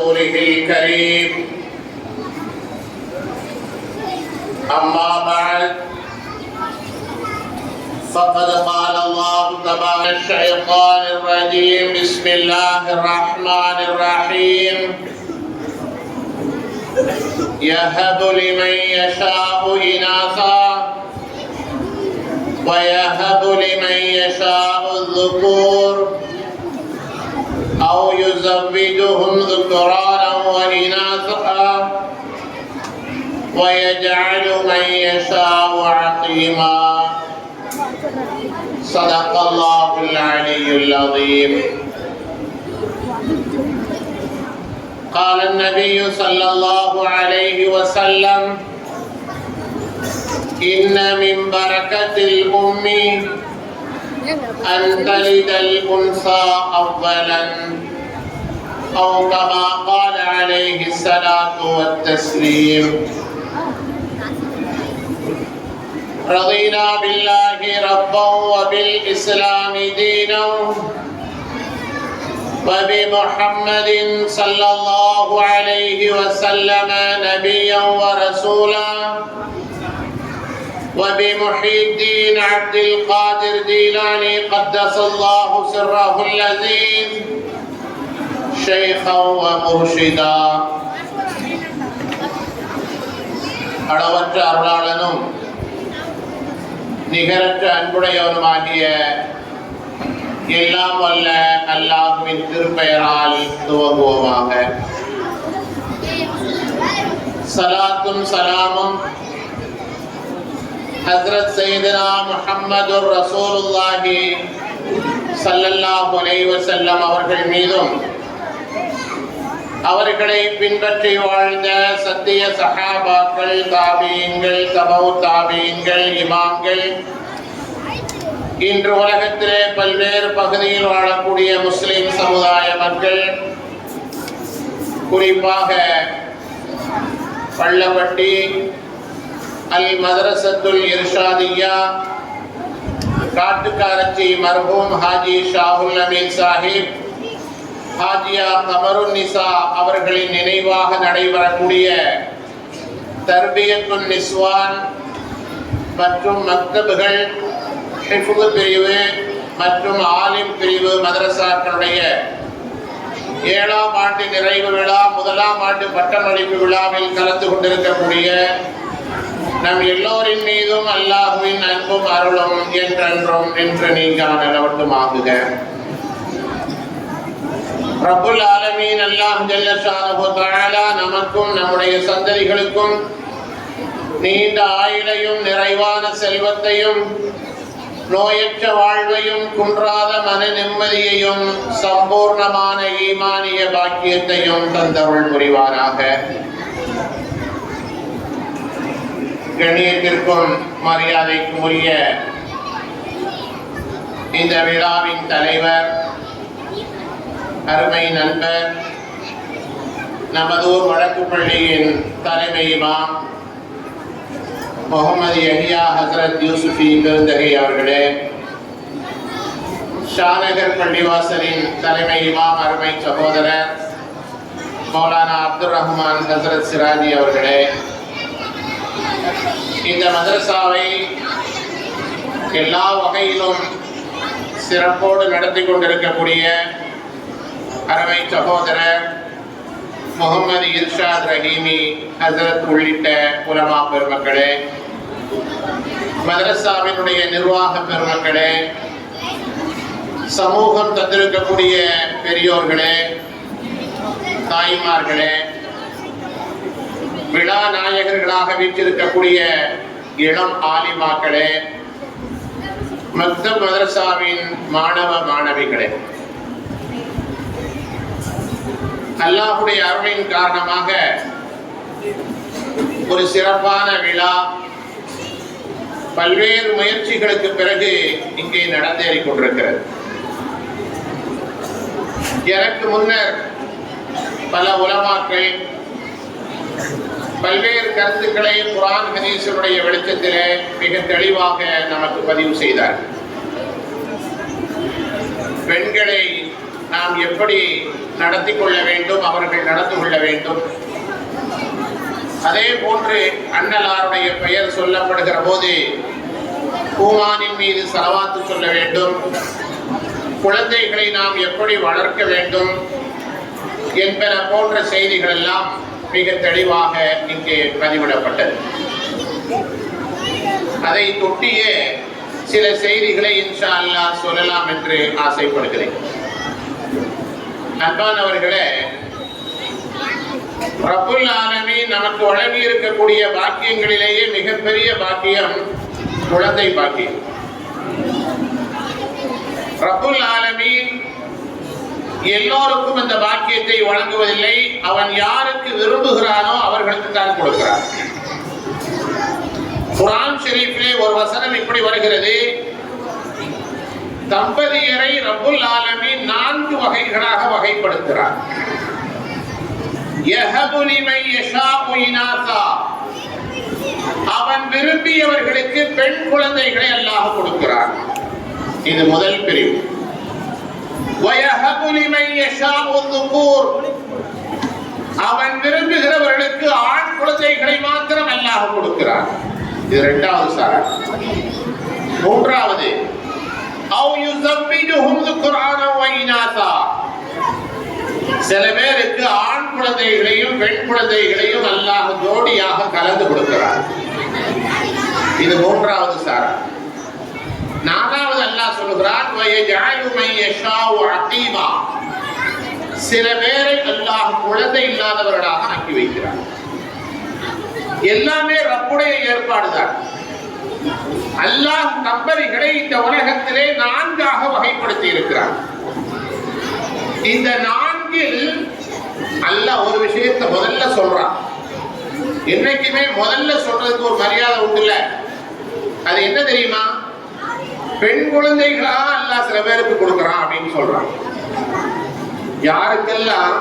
رسوله الكريم أما بعد فقد قال الله تبارك الشيطان الرجيم بسم الله الرحمن الرحيم يهب لمن يشاء إناثا ويهب لمن يشاء الذكور أو يزوجهم ذكرانا وإناثا ويجعل من يشاء عقيما صدق الله العلي العظيم. قال النبي صلى الله عليه وسلم إن من بركة الأم أن تلد الأنثى أولا أو كما قال عليه الصلاة والتسليم. رضينا بالله ربا وبالإسلام دينا وبمحمد صلى الله عليه وسلم نبيا ورسولا وبمحي الدين عبد القادر جيلاني قدس الله سره العزيز شيخا ومرشدا. அளவற்ற அருளாளனும் நிகரற்ற அன்புடையவனுமாகிய எல்லாம் வல்ல அல்லாஹ்வின் திருப்பெயரால் துவங்குவோமாக. சலாத்தும் சலாமும் ஹஸ்ரத் சையதுனா முஹம்மதுர் ரசூலுல்லாஹி ஸல்லல்லாஹு அலைஹி வஸல்லம் அவர்கள் மீதும் அவர்களை பின்பற்றி வாழ்ந்த சத்திய சஹாபாக்கள், தாபீன்கள், தபவு தாபீன்கள், இமாம்கள், இன்று உலகத்திலே பல்வேறு பகுதியில் வாழக்கூடிய முஸ்லிம் சமுதாய மக்கள், குறிப்பாக பள்ளப்பட்டி அல் மதரசத்துல் இர்ஷாதியா காட்டுக்காரச்சி மர்ஹூம் ஹாஜி ஷாஹுல் அமீன் சாஹிப், ஹாஜியா கமருன் நிசா அவர்களின் நினைவாக நடைபெறக்கூடிய தர்பியத்துன் நிஸ்வான் மற்றும் மக்தபுகள், ஹிஃப்து பிரிவு மற்றும் ஆலிம் பிரிவு மதரசாக்களுடைய 7ஆம் ஆண்டு நிறைவு விழா, 1ஆம் ஆண்டு பட்டமளிப்பு விழாவில் கலந்து கொண்டிருக்கக்கூடிய நம் எல்லோரின் மீதும் அல்லாஹ்வின் அன்பும் அருளும் என்றென்றும் நின்று நீங்கான நிலவட்டுமாகுக. ரப்புல் ஆலமீன் அல்லாஹ் ஜல்ல ஷானஹு தஆலா நமக்கும் நம்முடைய சந்ததிகளுக்கும் நீண்ட ஆயுளையும் நிறைவான செல்வத்தையும் நோயற்ற வாழ்வையும் குன்றாத மன நிம்மதியையும் சம்பூர்ணமான ஈமானிய பாக்கியத்தையும் தந்தருள் புரிவாராக. கண்ணியத்திற்கும் மரியாதைக்கும் உரிய இந்த விழாவின் தலைவர், அருமை நண்பர், நமதூர் வடக்கு பள்ளியின் தலைமை இமாம் முகமது யஹ்யா ஹசரத் யூசுஃபி பெருந்தகை அவர்களே, ஷாநகர் பள்ளிவாசலின் தலைமை இமாம் அருமை சகோதரர் மௌலானா அப்துல் ரஹ்மான் ஹசரத் சிராஜி அவர்களே, இந்த மதரசாவை எல்லா வகையிலும் சிறப்போடு நடத்தி கொண்டிருக்கக்கூடிய அருமை சகோதரர் முகமது இர்ஷாத் ரஹீமி ஹசரத் உள்ளிட்ட உலமா பெருமக்களே, மதரசாவினுடைய நிர்வாக பெருமக்களே, சமூகம் தந்திருக்கக்கூடிய பெரியோர்களே, தாய்மார்களே, விழா நாயகர்களாக வீற்றிருக்கக்கூடிய இளம் ஆலிமாக்களே, மக்தப் மதரசாவின் மாணவ மாணவிகளே, அல்லாஹ்வுடைய அருளின் காரணமாக ஒரு சிறப்பான விழா பல்வேறு முயற்சிகளுக்கு பிறகு இங்கே நடந்தேறிக் கொண்டிருக்கிறது. எனக்கு முன்னர் பல உலமாக்கள் பல்வேறு கருத்துக்களை குர்ஆன் ஹதீஸுடைய வெளிச்சத்திலே மிக தெளிவாக நமக்கு பதிவு செய்தார். பெண்களை நாம் எப்படி நடத்தி கொள்ள வேண்டும், அவர்கள் நடந்து கொள்ள கொள்ள வேண்டும். அதே போன்று அண்ணலாருடைய பெயர் சொல்லப்படுகிற போது பூமானின் மீது ஸலவாத்து சொல்ல வேண்டும். குழந்தைகளை நாம் எப்படி வளர்க்க வேண்டும் என்பன போன்ற செய்திகள் எல்லாம் மிக தெளிவாக இங்கே பதிவிடப்பட்டது. அதை தொட்டிய சில செய்திகளை இன்ஷா அல்லாஹ் சொல்லலாம் என்று ஆசைப்படுகிறேன். அன்பானவர்களே, ரப்புல் ஆலமீன் நமக்கு வழங்கி இருக்கக்கூடிய பாக்கியங்களிலேயே மிகப்பெரிய பாக்கியம் குழந்தை பாக்கியம். ரப்புல் ஆலமீன் எல்லோருக்கும் இந்த பாக்கியத்தை வழங்குவதில்லை. அவன் யாருக்கு விரும்புகிறானோ அவர்களுக்கு தான் கொடுக்கிறான். குர்ஆன் ஷரீஃபிலே ஒரு வசனம் இப்படி வருகிறது: தம்பதியரை ரப்புல் ஆலமீன் 4 வகைகளாக வகைப்படுத்துகிறார். யஹபு லிமன் யஷாஉ இனாஸா, அவன் விரும்பியவர்களுக்கு பெண் குழந்தைகளை அல்லாஹ் கொடுக்கிறான். இது முதல் பிரிவு. வயஹபு லிமன் யஷாஉ ذுகூர், அவன் விரும்புகிறவர்களுக்கு ஆண் குழந்தைகளை மாத்திரம் அல்லாஹ் கொடுக்கிறான். இது இரண்டாவது சாரா. மூன்றாவது அவ் யுஸவ்விஜுஹும் ذுக்ரானா வ இனாஸா, சில பேருக்கு ஆண் குழந்தைகளையும் பெண் குழந்தைகளையும் அல்லாஹ் ஜோடியாக கலந்து கொடுக்கிறார். இது மூன்றாவது சாரா. நாலாவது அல்லாஹ் சொல்கிறான் வயஜஅலு மன் யஷாஉ அகீமா, சில பேரை அல்லாஹ் குழந்தை இல்லாதவர்களாக ஆக்கி வைக்கிறார். எல்லாமே ரப்புடைய ஏற்பாடுதான். அல்லாஹ் தம்பதிகளை இந்த உலகத்திலே 4ஆக வகைப்படுத்தி இருக்கிறார். இந்த 4இல் அல்லாஹ் ஒரு விஷயத்தை முதல்ல சொல்றான். என்னைக்குமே முதல்ல சொல்றதுக்கு ஒரு மரியாதை உண்டுல்ல, அது என்ன தெரியுமா? பெண் குழந்தைகளா அல்லாஹ் சில பேருக்கு கொடுக்கிறான் அப்படின்னு சொல்றான். யாருக்கெல்லாம்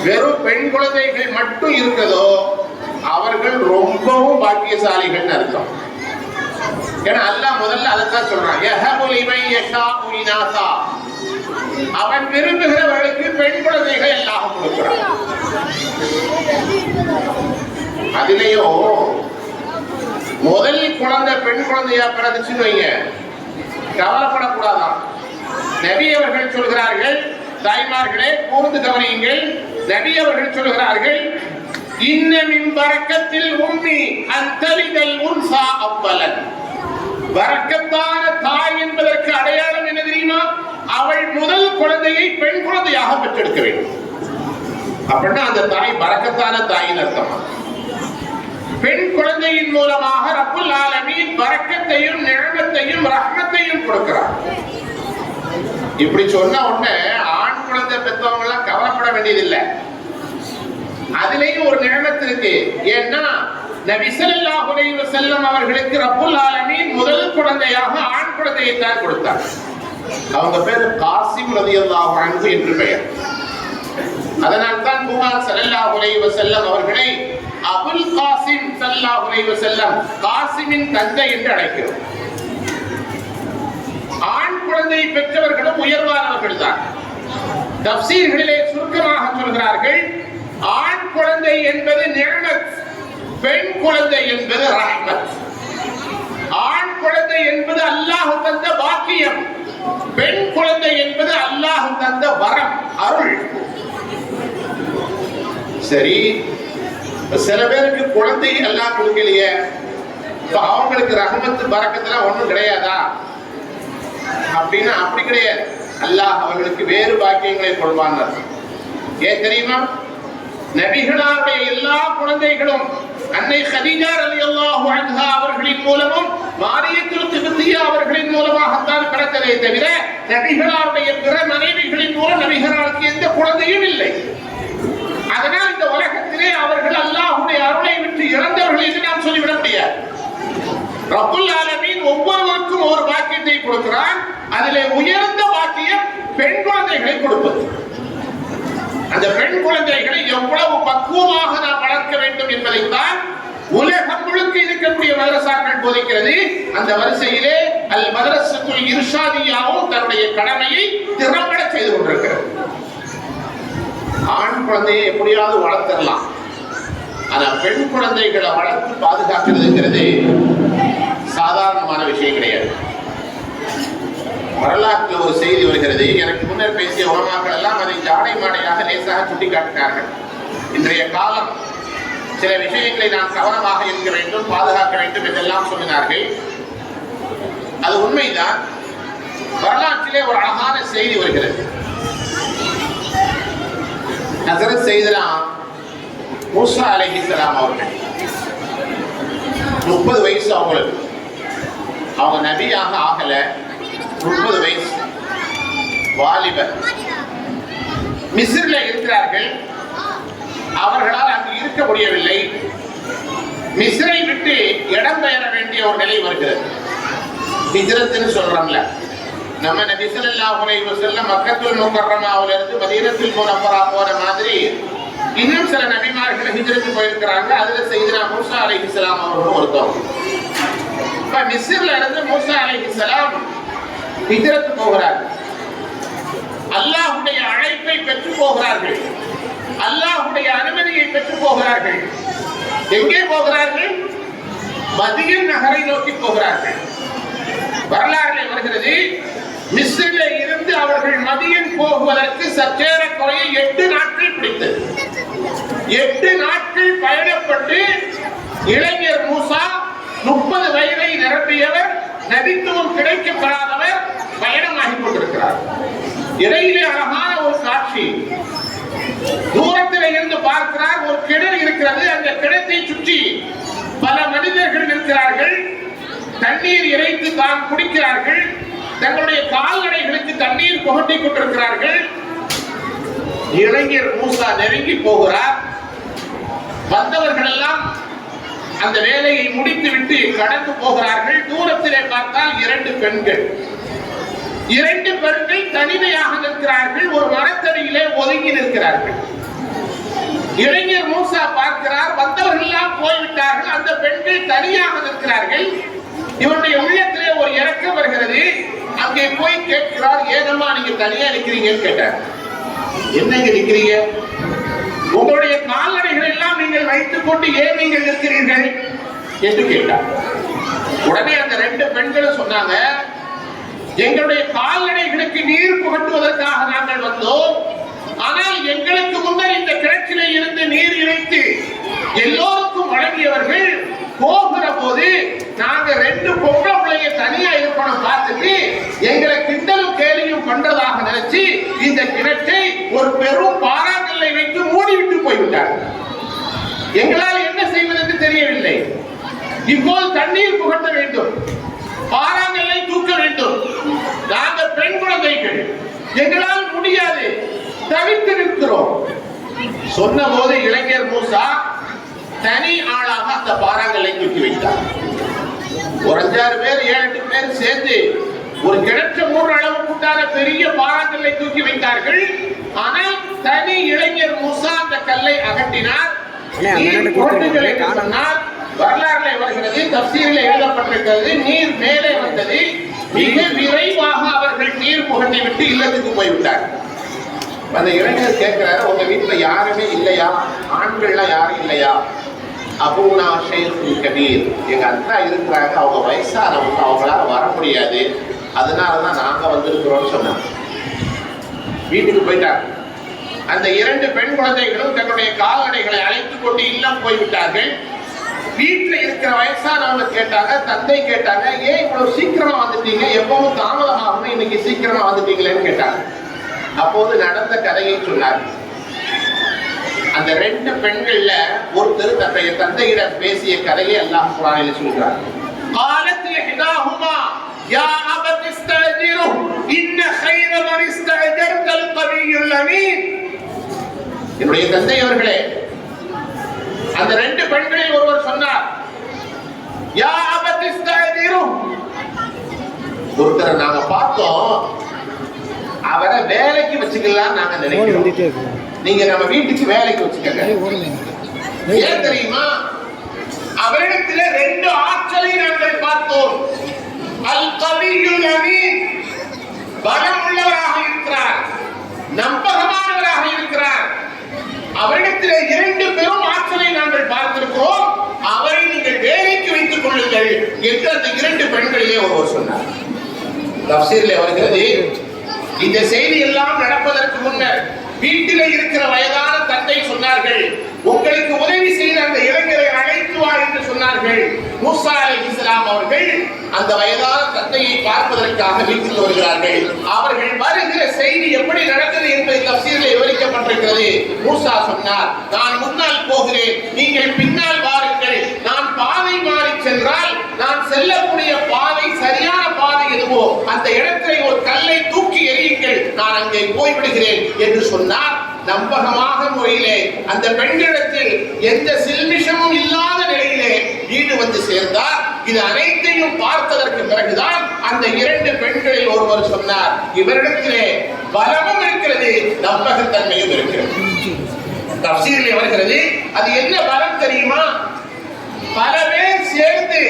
வெறும் பெண் குழந்தைகள் மட்டும் இருக்கிறதோ அவர்கள் ரொம்பவும் பாக்கியசாலிகள் அர்த்தம். ஏன்னா அல்லாஹ் முதல்ல அதைத்தான் சொல்றான். யஹபு லிமன் யஷாஉ இனாஸா, அவன் விரும்புகிறவர்களுக்கு பெண் குழந்தைகளை அல்லாஹ் கொடுக்கிறான். அதிலேயும் முதல் குழந்தை பெண் குழந்தையா பிறந்துச்சுன்னு வைங்க, கவலைப்படக்கூடாதான். நபி அவர்கள் சொல்கிறார்கள், தாய்மார்களே கூர்ந்து கவனியுங்கள், நபி அவர்கள் சொல்கிறார்கள், இன்ன மின் பரக்கத்தில் உம்மி அன்தலிதல் உன்சா அவ்வலன், பரக்கத்தான தாய் என்பதற்கு அடையாளம் என்ன தெரியுமா? அவள் முதல் குழந்தையை பெண் குழந்தையாக பெற்றெடுக்க வேண்டும். அப்படின்னா அந்த தாய் பரக்கத்தான தாயின் அர்த்தமா? பெண் குழந்தையின் மூலமாக ரப்புல் ஆலமீன் பரக்கத்தையும் நிஅமத்தையும் ரஹ்மத்தையும் கொடுக்கிறார். இப்படி சொன்ன உடனே ஆண் குழந்தை பெற்றவங்க எல்லாம் கவலைப்பட வேண்டியதில்லை. அதிலேயும் ஒரு நிஅமத் இருக்கு. ஏன்னா நபி ஸல்லல்லாஹு அலைஹி வஸல்லம் அவர்களுக்கு ரப்புல் ஆலமீன் முதல் குழந்தையாக ஆண் குழந்தையை தான் கொடுத்தார். அவங்க பேரு காசிம் ரலியல்லாஹு அன்ஹு என்று பெயர். அதனால் தான் குமார் ஸல்லல்லாஹு அலைஹி வஸல்லம் அவர்களை அபுல் காசிம் ஸல்லல்லாஹு அலைஹி வஸல்லம், காசிமின் தந்தை என்று அழைக்கிறோம். ஆண் குழந்தை பெற்றவர்களும் உயர்வானவர்கள் தான். தஃப்சீர்களிலே சுருக்கமாக சொல்கிறார்கள், ஆண் குழந்தை என்பது நிஅமத், பெண் குழந்தை என்பது ரஹ்மத். ஆண் குழந்தை என்பது அல்லாஹ் தந்த பாக்கியம், பெண் குழந்தை என்பது அல்லாஹ் தந்த வரம், அருள். சரி, சில பேருக்கு குழந்தை அல்லாஹ் கொடுக்கலையே, அவங்களுக்கு ரஹ்மத்து பரக்கத்துல ஒண்ணும் கிடையாதா அப்படின்னா அப்படி கிடையாது. அல்லாஹ் அவர்களுக்கு வேறு பாக்கியங்களை கொடுப்பான். ஏன் தெரியுமா? நபிகளாருடைய எல்லா குழந்தைகளும் அன்னை கதீஜா ரலியல்லாஹு அன்ஹா அவர்களின் மூலமும் மாரியத்துல் கிப்தியா அவர்களின் மூலமாகத்தான் பிறந்ததே தவிர நபிகளாருடைய பிற மனைவிகளின் மூலம் நபிகளாருக்கு எந்த குழந்தையும் இல்லை. அதனால் இந்த உலகத்திலே அவர்கள் அல்லாஹ்வுடைய அருளை விட்டு இறந்தவர்கள் என்று நாம் சொல்லிவிட முடியாது. ரப்புல் ஆலமீன் ஒவ்வொருவருக்கும் ஒரு பாக்கியத்தை கொடுக்கிறான். அதிலே உயர்ந்த பாக்கியம் பெண் குழந்தைகளை கொடுப்பது. அந்த பெண் குழந்தைகளை எவ்வளவு பக்குவமாக நாம் வளர்க்க வேண்டும் என்பதைத்தான் உலகம் முழுக்க இருக்கக்கூடிய மதரசாக்கள் போதிக்கிறது. அந்த வரிசையிலே அல் மதரசத்துல் இர்ஷாதியாவும் தன்னுடைய கடமையை திறம்பட செய்து கொண்டிருக்கிறது. ஆண் குழந்தையை எப்படியாவது வளர்த்துடலாம், ஆனா பெண் குழந்தைகளை வளர்த்து பாதுகாக்கிறதுங்கிறது சாதாரணமான விஷயம் கிடையாது. வரலாற்றில் ஒரு செய்தி வருகிறது. எனக்கு முன்னர் பேசிய உலமாக்கள் எல்லாம் அதை ஜாடை மாடையாக லேசாக சுட்டிக்காட்டினார்கள். இன்றைய காலம் சில விஷயங்களை நாம் கவனமாக இருக்க வேண்டும், பாதுகாக்க வேண்டும் என்றெல்லாம் சொன்னார்கள். அது உண்மைதான். வரலாற்றிலே ஒரு அழகான செய்தி வருகிறது. ஹஸரத் சையதுனா மூசா அலைஹிஸ்ஸலாம் அவர்கள் 30 வயசு அவங்களுக்கு. அவங்க நபியாக ஆகல, 30 வயசு வாலிபர். மிஸ்ரில் இருக்கிறார்கள். அவர்களால் அங்கு இருக்க முடியவில்லை. மிஸ்ரை விட்டு இடம் பெயர வேண்டிய ஒரு நிலை வருகிறது. ஹிஜ்ரத்னு சொல்றோம்ல, நம்ம நபி ஸல்லல்லாஹு அலைஹி வஸல்லம் மக்கத்துல் முக்கர்ரமாவுல இருந்து மதீனத்துல் முனவ்வரா போற மாதிரி இன்னும் சில நபிமார்கள் ஹிஜ்ரத் போயிருக்கிறாங்க. அதுல சையதுனா மூசா அலைஹிஸ்ஸலாம் அவர்களும் ஒருத்தர். இப்ப மிஸ்ர்ல இருந்து மூசா அலைஹிஸ்ஸலாம் ஹிஜ்ரத் போகிறார்கள். அல்லாஹ்வுடைய அழைப்பை பெற்று போகிறார்கள். அல்லாஹ்வுடைய அனுமதியை பெற்று போகிறார்கள். எங்கே போகிறார்கள்? மதீனா நகரை நோக்கி போகிறார்கள். வரலாறு வருகிறது, மிஸ்ரில் இருந்து அவர்கள் மதீனா போகுவதற்கு சற்றேறக்குறைய 8 நாட்கள் பிடித்தது. 8 நாட்கள் பயணப்பட்டு இளைஞர் மூசா 30 வயதை நிரம்பியவர், நபித்துவம் கிடைக்கப்படாதவர் பயணமாகி கொண்டிருக்கிறார். இடையிலே அழகான ஒரு காட்சி. தூரத்தில் இருந்து பார்க்கிறார், ஒரு கிணறு இருக்கிறது. அந்த கிணத்தை சுற்றி பல மனிதர்கள் இருக்கிறார்கள். தண்ணீர் இறைத்து தான் குடிக்கிறார்கள். தங்களுடைய கால்நடைகளுக்கு தண்ணீர் புகட்டி கொண்டிருக்கிறார்கள். இளைஞர் மூசா நெருங்கி போகிறார். வந்தவர்கள் எல்லாம் அந்த வேலையை முடித்துவிட்டு கடந்து போகிறார்கள். தூரத்திலே பார்த்தால் 2 பெண்கள். 2 பெண்கள் தனிமையாக நிற்கிறார்கள். ஒரு மரத்தடியிலே ஒதுங்கி நிற்கிறார்கள். இளைஞர் மூசா பார்க்கிறார், வந்தவர்கள் எல்லாம் போய்விட்டார்கள், அந்த பெண்கள் தனியாக நிற்கிறார்கள். இவருடைய உள்ளத்திலே ஒரு இறக்கம் வருகிறது. அங்கே போய் கேட்கிறார், ஏனம்மா நீங்க தனியா நிற்கிறீங்கன்னு கேட்டார். என்னங்க நிற்கிறீங்க? உங்களுடைய கால்நடைகள் எல்லாம் நீங்கள் வைத்துக் கொண்டு ஏன் நீங்கள் நிற்கிறீர்கள் என்று கேட்டார். உடனே அந்த 2 பெண்களும் சொன்னாங்க, எங்களுடைய கால்நடைகளுக்கு நீர் புகட்டுவதற்காக நாங்கள் வந்தோம். ஆனால் எங்களுக்கு முன்னர் இந்த கிணற்றிலே இருந்து நீர் இறைத்து எல்லோருக்கும் வழங்கியவர்கள் போகிற போது நாங்க 2 பொம்பளை பிள்ளைங்க தனியா இருக்கணும் பார்த்துட்டு எங்களை கிண்டலும் கேலியும் பண்றதாக நினைச்சு இந்த கிணற்றை ஒரு பெரும் பாறாங்கல்லை வைத்து மூடிவிட்டு போய்விட்டார்கள். எங்களால் என்ன செய்வது என்று தெரியவில்லை. இப்போது தண்ணீர் புகட்ட வேண்டும், பாறாங்கல்லை தூக்க வேண்டும். நாங்கள் பெண் குழந்தைகள், எங்களால் முடியாது, தவித்து நிற்கிறோம். சொன்ன போது இளைஞர் மூசா தனி ஆளாக அந்த பாறாங்கல்லை தூக்கி வைத்தார். ஒரு 5-6 பேர் 7-8 பேர் சேர்ந்து ஒரு கிணற்று 3 அளவுக்குண்டான பெரிய பாறாங்கல்லை தூக்கி வைத்தார்கள். ஆனால் தனி இளைஞர் மூசா அந்த கல்லை அகற்றினார். வரலாறுல வருகிறது, தப்சீரில் எழுதப்பட்டிருக்கிறது, நீர் மேலே வந்தது. மிக விரைவாக அவர்கள் நீர் புகட்டி விட்டு இல்லத்துக்கு போய்விட்டார். அந்த இளைஞர் கேட்கிறாரு, உங்க வீட்டுல யாருமே இல்லையா? ஆண்கள்லாம் யாரும் இல்லையா? அபூனா ஷைഖுல் கபீர், எங்க அத்தா இருக்கிறாங்க, அவங்க வயசானவங்க, அவங்களால வர முடியாது, அதனாலதான் நாங்க வந்திருக்கிறோம்னு சொன்னாங்க. வீட்டுக்கு போயிட்டாங்க. அந்த 2 பெண் குழந்தைகளும் தன்னுடைய கால்நடைகளை அழைத்துக் கொண்டு இல்லம் போய்விட்டார்கள். வீட்டுல இருக்கிற வயசானவங்க கேட்டாங்க, தந்தை கேட்டாங்க, ஏன் இவ்வளவு சீக்கிரமா வந்துட்டீங்க? எப்பவும் தாமதமாகும், இன்னைக்கு சீக்கிரமா வந்துட்டீங்களேன்னு கேட்டாங்க. அப்போது நடந்த கதையை சொன்னார். அந்த 2 பெண்கள்ல ஒருத்தர் தன்னுடைய தந்தையிடம் பேசிய கதையை அல்லாஹ் குர்ஆனில் சொல்கிறார். قالت إحداهما يا أبت استأجره إن خير من استأجرت القوي الأمين. என்னுடைய தந்தை அவர்களே, அந்த 2 பெண்களில் ஒருவர் சொன்னார், யா அபத் இஸ்தஅஜிரு, ஒருத்தரை நாங்க பார்த்தோம், அவரை வேலைக்கு வச்சுக்கலாம் நாங்க நினைக்கிறோம், நீங்க நம்ம வீட்டுக்கு வேலைக்கு வச்சுக்கங்க. ஏன் தெரியுமா? அவரிடத்தில் 2 ஆற்றலை நாங்கள் பார்த்தோம். அல் கவியுல் அமீன், பலம் உள்ளவராக இருக்கிறார், நம்பகமானவராக இருக்கிறார். அவரிடத்தில் 2 பெரும் ஆற்றலை நாங்கள் பார்த்திருக்கிறோம், அவரை நீங்கள் வேலைக்கு வைத்துக் கொள்ளுங்கள் என்று அந்த 2 பெண்களிலே ஒருவர் சொன்னார். தஃசீரிலே வருகிறது, இந்த செய்தி எல்லாம் நடப்பதற்கு முன்னர் வீட்டிலே இருக்கிற வயதான தந்தை சொன்னார்கள், உங்களுக்கு உதவி செய்த அந்த இளைஞரை அழைத்து வா என்று சொன்னார்கள். மூசா அலைஹிஸ்ஸலாம் அவர்கள் அந்த வயதான தந்தையை பார்ப்பதற்காக வீட்டில் வருகிறார்கள். அவர்கள் வருகிற செய்தி எப்படி நடந்தது என்பதை தஃசீரில் விவரிக்கப்பட்டிருக்கிறது. மூசா சொன்னார், நான் முன்னால் போகிறேன், நீங்கள் பின்னால் வாருங்கள். நான் பாதை மாறி சென்றால் நான் செல்லக்கூடிய பாதை சரியான பாதை எதுவோ அந்த இடத்திலே ஒரு கல்லை தூக்கி எறியுங்கள், நான் அங்கே போய்விடுகிறேன் என்று சொன்னார். நம்பகமாக முறையிலே அந்த பெண்களிடத்தில் எந்த சில்மிஷமும் இல்லாத நிலையிலே வீடு வந்து சேர்ந்தார். இது அனைத்தையும் பார்த்ததற்கு பிறகுதான் அந்த 2 பெண்களில் ஒருவர் சொன்னார், இவரிடத்திலே பலமும் இருக்கிறது, நம்பகத்தன்மையும் இருக்கிறது. தஃசீரிலே வருகிறது, அது என்ன பலம் தெரியுமா? பல பேர் சேர்ந்து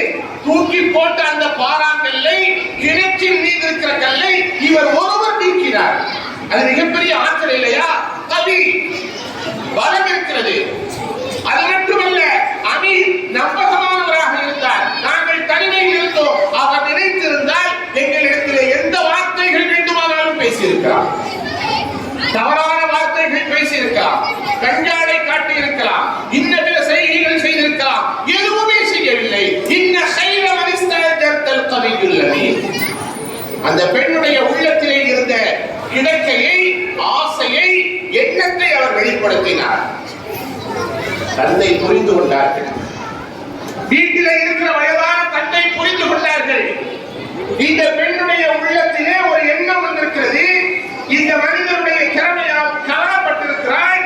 தூக்கி போட்ட அந்த பாறாங்கல்லை, கிணற்றின் மீது இருக்கிற கல்லை இவர் ஒருவர் நீக்கினார். அது மிகப்பெரிய ஆற்றல் இல்லையா? கவி பலம் இருக்கிறது. அது மட்டுமல்ல, அமீர் நம்பகமானவராக இருந்தார். நாங்கள் தனிமையில் இருந்தோம், அவர் நினைத்திருந்தால் எங்களிடத்தில் எந்த வார்த்தைகள் வேண்டுமானாலும் பேசியிருக்கிறார். தவறான வார்த்தைகள் பேசியிருக்கலாம், கஞ்சாடை காட்டி இருக்கலாம், இன்ன பிற செய்கைகள் செய்திருக்கலாம், எதுவுமே செய்யவில்லை. இன்ன கைவரிஸ்தல் கவியுள்ளது. அந்த பெண்ணுடைய உள்ளத்திலே இருந்த கிடக்கையை, ஆசையை, எண்ணத்தை அவர் வெளிப்படுத்தினார். தந்தை புரிந்து கொண்டார்கள். வீட்டிலே இருக்கிற வயதான தந்தை புரிந்து கொண்டார்கள். இந்த பெண்ணுடைய உள்ளத்திலே ஒரு எண்ணம் வந்திருக்கிறது, இந்த மனிதனுடைய திறமையால் கவரப்பட்டிருக்கிறார்.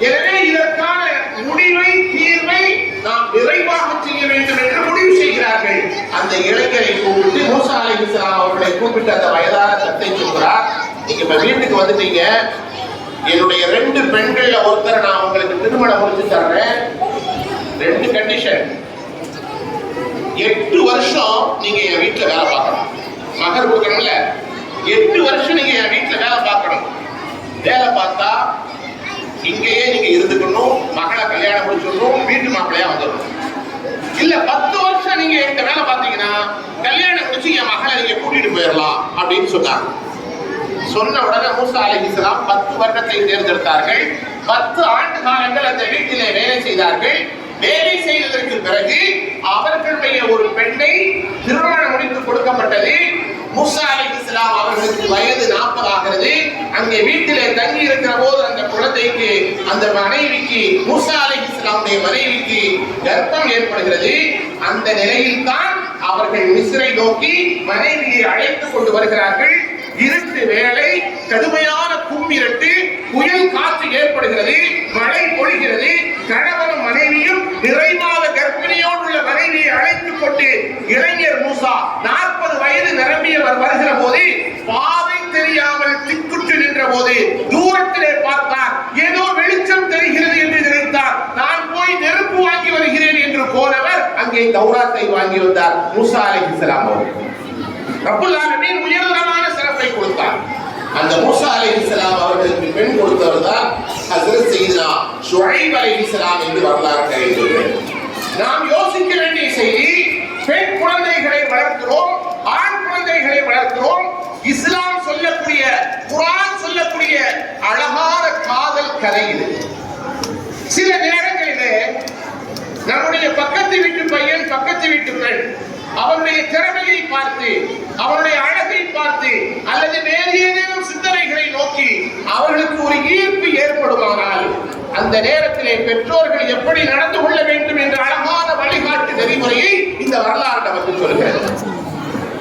எனவே இதற்கான முடிவை, தீர்வை நாம் விரைவாக செய்ய வேண்டும் என்று முடிவு செய்கிறார்கள். அந்த இளைஞரை கூப்பிட்டு, மூசா அலைஹிஸ்ஸலாம் அவர்களை கூப்பிட்டு அந்த வயதான தந்தை சொல்கிறார், நீங்க இப்ப வீட்டுக்கு வந்துட்டீங்க, என்னுடைய 2 பெண்கள்ல ஒருத்தரை நான் உங்களுக்கு திருமணம் முடிச்சு தர்றேன். 2 கண்டிஷன். 8 வருஷம் நீங்க என் வீட்டுல வேலை பார்க்கணும். மகர் கொடுக்கணும்ல, 8 வருஷம் நீங்க என் வீட்டுல வேலை பார்க்கணும். வேலை பார்த்தா இங்கேயே நீங்க இருந்துக்கணும், மகளை கல்யாணம் முடிச்சிடணும், வீட்டு மாப்பிள்ளையா வந்துடணும். இல்ல 10 வருஷம் நீங்க என்கிட்ட வேலை பார்த்தீங்கன்னா கல்யாணம் முடிச்சு என் மகளை நீங்க கூட்டிட்டு போயிடலாம் அப்படின்னு சொன்னாங்க. சொன்ன உடனே மூசா அலைஹிஸ்ஸலாம் 10 வருடத்தை தேர்ந்தெடுத்தார்கள். 10 ஆண்டு காலங்கள் அந்த வீட்டிலே வேலை செய்தார்கள். வேலை செய்ததற்கு பிறகு அவர்களுடைய ஒரு பெண்ணை திருமணம் முடித்து கொடுக்கப்பட்டது. மூசா அலைஹிஸ்ஸலாம் அவர்களுக்கு வயது 40 ஆகிறது. அங்கே வீட்டிலே தங்கி இருக்கிற போது அந்த குழந்தைக்கு, அந்த மனைவிக்கு, மூசா அலைஹிஸ்ஸலாமுடைய மனைவிக்கு கர்ப்பம் ஏற்படுகிறது. அந்த நிலையில் தான் அவர்கள் மிஸ்ரை நோக்கி மனைவியை அழைத்துக் கொண்டு வருகிறார்கள். இருட்டு வேளை, கடுமையான கும்மிரட்டு, புயல் காற்று ஏற்படுகிறது, மழை பொழிகிறது. கணவனும் மனைவியும் நிறைமாத கர்ப்பிணியோடு உள்ள மனைவியை அழைத்துக் கொண்டு இளைஞர் மூசா 40 வயது நிரம்பியவர் வருகிற போது பாதை தெரியாமல் திக்குற்று நின்ற போது தூரத்திலே பார்த்தார். ஏதோ வெளிச்சம் தெரிகிறது என்று நினைத்தார். நான் போய் நெருப்பு வாங்கி வருகிறேன் என்று போனவர் அங்கே தௌராத்தை வாங்கி வந்தார். மூசா அலைஹிஸ்ஸலாம் அவர்கள் ரப்புல் ஆலமீன் உயர்தரமான சிறப்பை கொடுத்தார். அந்த மூசா அலைஹிஸ்ஸலாம் அவர்களுக்கு பெண் கொடுத்தவர் தான் ஹஜ்ரத் சையதுனா ஷுஐப் அலைஹிஸ்ஸலாம் என்று வரலாறு கருதுகிறது. நாம் யோசிக்க வேண்டிய செய்தி, பெண் குழந்தைகளை வளர்க்கிறோம், ஆண் குழந்தைகளை வளர்க்கிறோம். இஸ்லாம் சொல்லக்கூடிய, குர்ஆன் சொல்லக்கூடிய அழகான காதல் கதை இது. சில நேரங்களிலே நம்முடைய பக்கத்து வீட்டு பையன், பக்கத்து வீட்டு பெண் அவருடைய திறமையை பார்த்து, அவருடைய அழகை பார்த்து, அல்லது வேறு ஏதேனும் சிந்தனைகளை நோக்கி அவர்களுக்கு ஒரு ஈர்ப்பு ஏற்படுமானால் அந்த நேரத்திலே பெற்றோர்கள் எப்படி நடந்து கொள்ள வேண்டும் என்ற அழகான வழிகாட்டு நெறிமுறையை இந்த வரலாறு நமக்கு சொல்கிறது.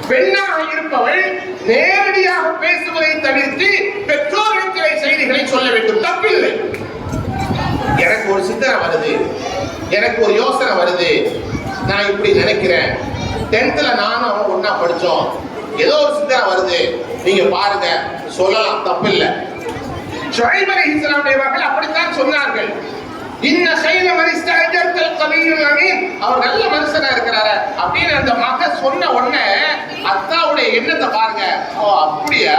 பெண்ணாக இருப்பவள் நேரடியாக பேசுவதை தவிர்த்து பெற்றோர்களுக்கு செய்திகளை சொல்ல வேண்டும், தப்பில்லை. எனக்கு ஒரு சிந்தனை வருது, எனக்கு ஒரு யோசனை வருது, நான் இப்படி நினைக்கிறேன், 10th நானும் ஒன்னா படிச்சோம், ஏதோ ஒரு சிந்தனை வருது, நீங்க பாருங்க, சொல்லலாம், தப்பில்லை. ஷுஐப் அலைஹிஸ்ஸலாமுடைய மகள் அப்படித்தான் சொன்னார்கள். இன்ன கைல மரிஸ்தாஜர்தல் கவியுல் அமீன், அவர் நல்ல மனுஷனா இருக்கிறாரு அப்படின்னு அந்த மகன் சொன்ன உடனே அத்தாவுடைய எண்ணத்தை பாருங்க. ஓ அப்படியா,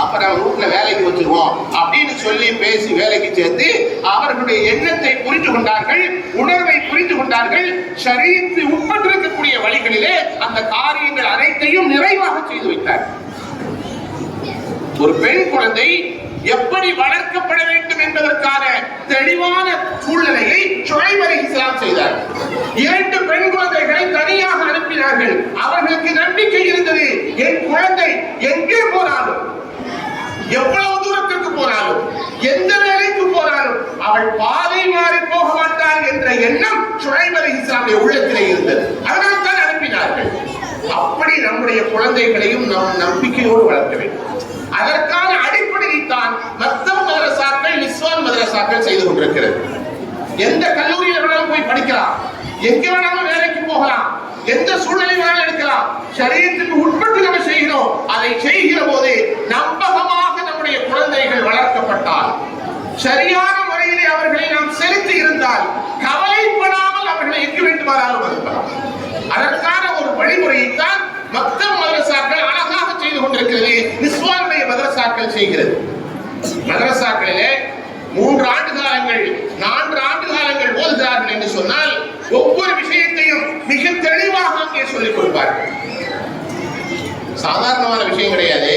அப்ப நம்ம வீட்டுல வேலைக்கு வச்சிருவோம் அப்படின்னு சொல்லி பேசி வேலைக்கு சேர்த்து அவர்களுடைய எண்ணத்தை புரிந்து கொண்டார்கள், உணர்வை புரிந்து கொண்டார்கள். ஷரீஅத்துக்கு உட்பட்டிருக்கக்கூடிய வழிகளிலே அந்த காரியங்கள் அனைத்தையும் நிறைவாக செய்து வைத்தார். ஒரு பெண் குழந்தை எப்படி வளர்க்கப்பட வேண்டும் என்பதற்கான தெளிவான சூழ்நிலையை ஷுஐப் அலைஹிஸ்ஸலாம் செய்தார். 2 பெண் குழந்தைகளை தனியாக அனுப்பினார்கள். அவர்களுக்கு நம்பிக்கை இருந்தது, என் குழந்தை எங்கே போனாலும், எவ்வளவு தூரத்திற்கு போனாலும், எந்த வேலைக்கு போனாலும் அவள் பாதை மாறி போக மாட்டாள் என்ற எண்ணம் ஷுஐப் அலைஹிஸ்ஸலாமுடைய உள்ளத்திலே இருந்தது. அதனால் தான் அனுப்பினார்கள். அப்படி நம்முடைய குழந்தைகளையும் நாம் நம்பிக்கையோடு வளர்க்க வேண்டும். அதற்கான அடிப்படையை தான் மக்தப் மதரசாக்கள், நிஸ்வான் மதரசாக்கள் செய்து கொண்டிருக்கிறது. எந்த கல்லூரியில் வேணாலும் போய் படிக்கலாம், எங்க வேணாலும் வேலைக்கு போகலாம், எந்த சூழ்நிலை வேணாலும் எடுக்கலாம். ஷரீஅத்துக்கு உட்பட்டு நம்ம செய்கிறோம். அதை செய்கிற போது நம்பகமாக நம்முடைய குழந்தைகள் வளர்க்கப்பட்டால், சரியான முறையிலே அவர்களை நாம் செலுத்தி இருந்தால், கவலைப்படாமல் அவர்களை எங்கு வேண்டுமானாலும் அனுப்பலாம். அதற்கான ஒரு வழிமுறையைத்தான் மக்தப் மதரசாக்கள் அழகாக செய்து கொண்டிருக்கிறது, நிஸ்வானுடைய மதரசாக்கள் செய்கிறது. மதரசாக்களிலே 3 ஆண்டு காலங்கள் 4 ஆண்டு காலங்கள் ஓதுகிறார்கள் என்று சொன்னால் ஒவ்வொரு விஷயத்தையும் மிக தெளிவாக அங்கே சொல்லிக் கொடுப்பார்கள். சாதாரணமான விஷயம் கிடையாது.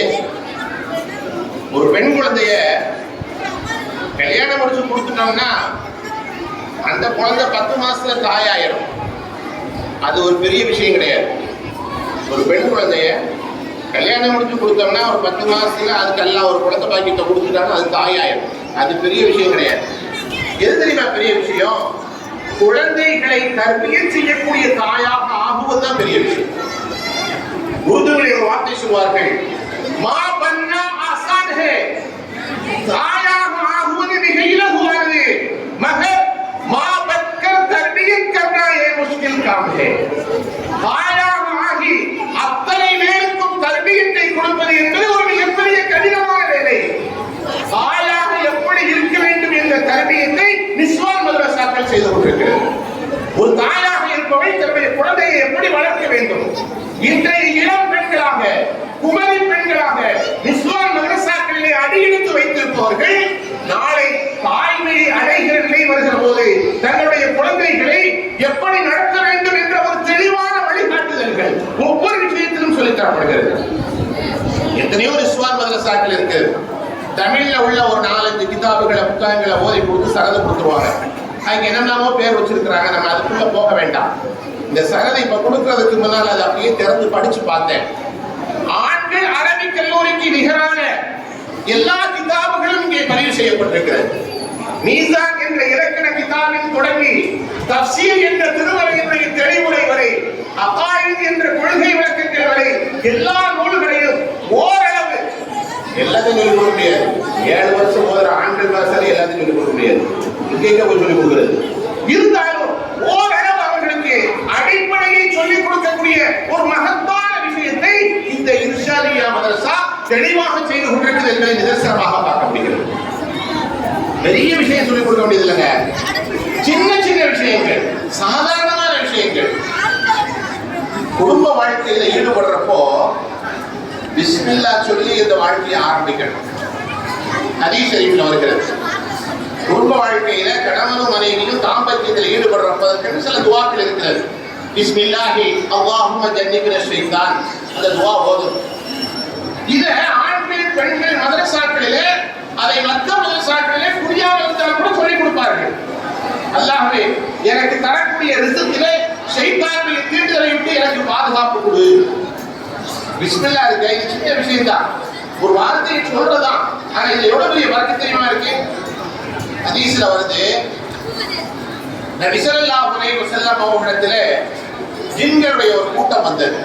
ஒரு பெண் குழந்தைய கல்யாணம் முடிச்சு கொடுத்துட்டோம்னா அந்த குழந்தை 10 மாசத்துல தாயாயிரும். அது ஒரு பெரிய விஷயம் கிடையாது. ஒரு பெண் குழந்தைய கல்யாணம் முடிச்சு கொடுத்தோம்னா ஒரு 10 மாசத்துல அதுக்கெல்லாம் ஒரு குழந்தை பாக்கியத்தை கொடுத்துட்டாங்கன்னா அது தாயாயிரும். அது பெரிய விஷயம் கிடையாது. எது தெரியுமா பெரிய விஷயம்? குழந்தைகளை தர்பியத் செய்யக்கூடிய தாயாக ஆகுவதுதான் பெரிய விஷயம். உருதுவிலே ஒரு வார்த்தை சொல்வார்கள், மா பன்னா ஆசான் ஹே, தாயாக ஆகுவது மிக இலகுவானது, மகர் மா பன்கர் தர்பியத் கர்னா ஏ முஷ்கில் காம் ஹே. தாயாக ஆகி அத்தனை பேருக்கும் தர்பியத்தை கொடுப்பது என்பது ஒரு மிகப்பெரிய கடினமான வேலை. தாயாக எப்படி இருக்க வேண்டும் என்ற தர்பியத்தை நிஸ்வான் மதரசாக்கள் செய்து கொண்டிருக்கிறது. ஒரு தாயாக இருப்பவள் தன்னுடைய குழந்தையை எப்படி வளர்க்க வேண்டும், இன்றைய இளம் பெண்களாக, குமரி பெண்களாக நிஸ்வான் மதரசாக்களிலே அடியெடுத்து வைத்திருப்பவர்கள் நாளை தாய்மையை அடைகிற நிலை வருகிற போது தங்களுடைய குழந்தைகளை எப்படி நடத்த வேண்டும் என்ற ஒரு தெளிவான வழிகாட்டுதல்கள் ஒவ்வொரு விஷயத்திலும் சொல்லித்தரப்படுகிறது. எத்தனையோ நிஸ்வான் மதரசாக்கள் இருக்கு. தமிழ்ல உள்ள ஒரு 4-5 கிதாபுகளை, புத்தகங்களை ஓதி கொடுத்து சரதை கொடுத்துருவாங்க. அதுக்கு என்னென்னமோ பேர் வச்சிருக்கிறாங்க. நம்ம அதுக்குள்ள போக வேண்டாம். இந்த சரதை இப்ப கொடுக்கறதுக்கு முன்னால் அதை அப்படியே திறந்து படிச்சு பார்த்தேன். ஆண்கள் அரபி கல்லூரிக்கு நிகரான எல்லா கிதாபுகளும் இங்கே பதிவு செய்யப்பட்டிருக்கிறது. மீசான் என்ற இலக்கண கிதாபில் தொடங்கி தஃசீர் என்ற திருவரையினுடைய தெளிவுரை வரை, அகாயித் என்ற கொள்கை விளக்கங்கள் வரை எல்லா நூல்களையும் ஓரளவு எல்லாத்தையும் சொல்லிக் கொடுக்க முடியாது. 7 வருஷம் ஓதுற ஆண்கள் பாசறை எல்லாத்தையும் சொல்லிக் கொடுக்க முடியாது. இங்கே போய் சொல்லிக் கொடுக்கிறது. இருந்தாலும் ஓரளவு அவர்களுக்கு அடிப்படையை சொல்லிக் கொடுக்கக்கூடிய ஒரு மகத்தான விஷயத்தை இந்த இர்ஷாதியா மதரசா தெளிவாக செய்து கொண்டிருக்கிறது என்பதை நிதர்சனமாக பார்க்க முடிகிறது. பெரிய விஷயம் சொல்லிக் கொடுக்க வேண்டியது இல்லைங்க. சின்ன சின்ன விஷயங்கள், சாதாரணமான விஷயங்கள். குடும்ப வாழ்க்கையில ஈடுபடுறப்போ பிஸ்மில்லா சொல்லி இந்த வாழ்க்கையை ஆரம்பிக்கணும். ஹதீஸ் ஷரீஃப்ல வருகிறது. குடும்ப வாழ்க்கையில கணவனும் மனைவியும் தாம்பத்தியத்தில் ஈடுபடுறப்பதற்கு சில துவாக்கள் இருக்கிறது. பிஸ்மில்லாஹி அல்லாஹும்ம ஜன்னிபின ஷைத்தான், அந்த துவா ஓதும். இத ஆண்கள் பெண்கள் மதரசாக்களிலே, அதை மற்ற மதரசாக்களிலே புரியாமல் இருந்தால் கூட சொல்லிக் கொடுப்பார்கள். அல்லாஹ்வே எனக்கு தரக்கூடிய ரிஸ்கிலே ஷைத்தானுடைய தீண்டுதலை விட்டு எனக்கு பாதுகாப்பு கொடு. பிஸ்மில்லா இருக்கு, இது சின்ன விஷயம் தான், ஒரு வார்த்தையை சொல்றதுதான். ஆனா இது எவ்வளவு பெரிய வர்க்கம் தெரியுமா இருக்கு. ஹதீஸ்ல வருது, நபி ஸல்லல்லாஹு அலைஹி வஸல்லம் அவர்களிடத்துல ஜின்களுடைய ஒரு கூட்டம் வந்தது.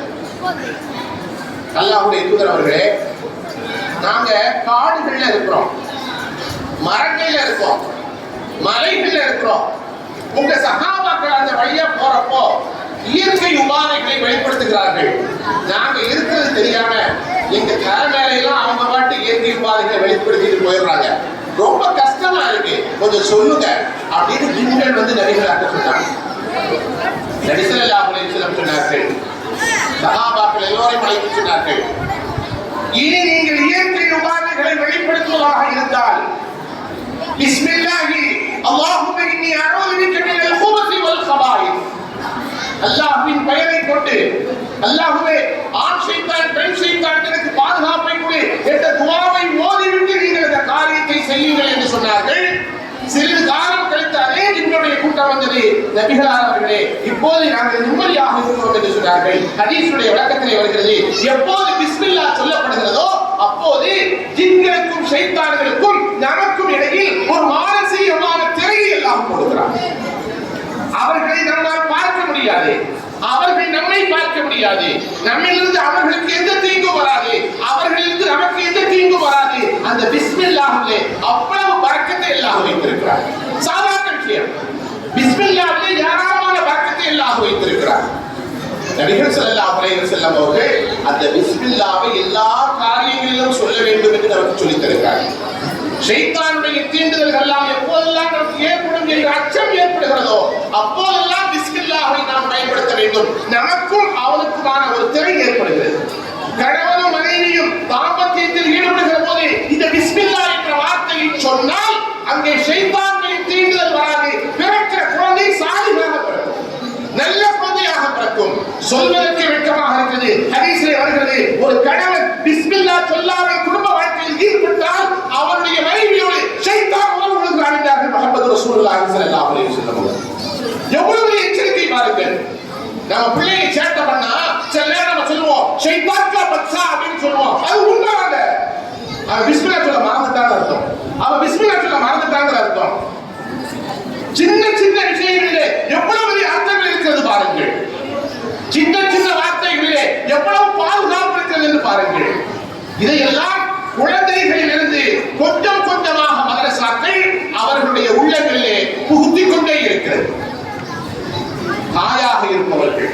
அல்லாஹ்வுடைய தூதர் அவர்களே, நாங்க காடுகள்ல இருக்கிறோம், மரங்கள்ல இருக்கோம், மலைகள்ல இருக்கிறோம். உங்க சஹாபாக்கள் அந்த வழியா போறப்போ இயற்கை உபாதைகளை வெளிப்படுத்துகிறார்கள். நாங்க இருக்கிறது தெரியாம எங்க தலைமையிலாம் அவங்க பாட்டு இயற்கை உபாதைகளை வெளிப்படுத்திட்டு போயிடுறாங்க. ரொம்ப கஷ்டமா இருக்கு, கொஞ்சம் சொல்லுங்க அப்படின்னு ஜின்கள் பெண்கள் வந்து நபிகளாக சொன்னாங்க. நபி ஸல்லல்லாஹு அலைஹி வஸல்லம் சொன்னார்கள், சஹாபாக்கள் எல்லோரையும் அழைத்து சொன்னார்கள், இனி நீங்கள் இயற்கை உபாதைகளை வெளிப்படுத்துவதாக இருந்தால் பிஸ்மில்லாஹி அல்லாஹும்ம இன்னி அஊது பிக மினல் குபஸி வல் கபாயிஸ், அல்லாஹ்வின் பெயரை கொண்டு அல்லாஹ்வே ஆண் ஷைத்தான் பெண் ஷைத்தான் எனக்கு பாதுகாப்பை கொடு என்ற துஆவை ஓதிவிட்டு நீங்கள் இந்த காரியத்தை செய்யுங்கள் என்று சொன்னார்கள். சிறிது காலம் கழித்து அதே ஜின்னுடைய கூட்டம் வந்தது, நபிகளார் அவர்களே இப்போது நாங்கள் நிம்மதியாக இருக்கிறோம் என்று சொன்னார்கள். ஹதீஸுடைய விளக்கத்திலே வருகிறது, எப்போது பிஸ்மில்லாஹ் சொல்லப்படுகிறதோ அப்போது ஜின்களுக்கும் ஷைத்தான்களுக்கும் நமக்கும் இடையில் ஒரு மானசீகமான திரையை எல்லாம் கொடுக்கிறார். அவர்களை நம்மால் பார்க்க முடியாது, அவர்கள் நம்மை பார்க்க முடியாது, நம்மிலிருந்து அவர்களுக்கு எந்த தீங்கும் வராது, அவர்களிலிருந்து நமக்கு எந்த தீங்கும் வராது. அந்த பிஸ்மில்லாஹ்விலே அவ்வளவு பரக்கத்தை அல்லாஹ் வைத்திருக்கிறார். சாதாரண விஷயம், பிஸ்மில்லாஹ்விலே ஏராளமான பரக்கத்தை அல்லாஹ் வைத்திருக்கிறார். நபிகள் ஸல்லல்லாஹு அலைஹி வஸல்லம் அவர்கள் அந்த பிஸ்மில்லாஹ்வை எல்லா காரியங்களிலும் சொல்ல வேண்டும் என்று நமக்கு சொல்லித் தருகிறார்கள். ஷைத்தானுடைய தீண்டுதல்கள் எல்லாம் எப்போதெல்லாம் நமக்கு ஏற்படும் என்ற அச்சம் ஏற்படுகிறதோ அப்போதெல்லாம் பிஸ்மில்லாஹ்வை நாம் பயன்படுத்த வேண்டும். நமக்கும் அவனுக்குமான ஒரு திரை ஏற்படுகிறது. கணவனும் மனைவியும் தாம்பத்தியத்தில் ஈடுபடுகிற போது இந்த பிஸ்மில்லாஹ் என்ற வார்த்தையை சொன்னால் அங்கே ஷைத்தானுடைய தீண்டுதல் வராது. பிறக்கிற குழந்தை சாலிஹாக பிறக்கும், நல்ல குழந்தையாக பிறக்கும். சொல்வதற்கு வெட்கமாக இருக்கிறது. ஹதீஸிலே வருகிறது, ஒரு கணவன் பிஸ்மில்லாஹ் சொல்லாமல் குடும்ப வாழ்க்கையில் ஈடுபட்டால் அவருடைய மனைவியோடு ஷைத்தான் உறவு கொள்கிறான் என்றார்கள் முஹம்மது ரசூலுல்லாஹி ஸல்லல்லாஹு அலைஹி வஸல்லம். எவ்வளவு எச்சரிக்கை பாருங்கள். நம்ம பிள்ளையை சேட்டை பண்ணா சில நேரம் நம்ம சொல்லுவோம் ஷைத்தான் கா பச்சா அப்படின்னு சொல்லுவோம். அது உண்மையாங்க. அவன் பிஸ்மில்லாஹ் சொல்ல மறந்துட்டான்னு அர்த்தம். அவன் பிஸ்மில்லாஹ் சொல்ல மறந்துட்டாங்கிற அர்த்தம். சின்ன சின்ன விஷயங்களிலே எவ்வளவு பெரிய அர்த்தங்கள் இருக்கிறது பாருங்கள். சின்ன சின்ன வார்த்தைகளிலே எவ்வளவு பாதுகாப்பு இருக்கிறது என்று பாருங்கள். இதையெல்லாம் குழந்தைகளிலிருந்து கொஞ்சம் கொஞ்சமாக மதரசாக்கள் அவர்களுடைய உள்ளங்களிலே புகுத்திக் கொண்டே இருக்கிறது. தாயாக இருப்பவர்கள்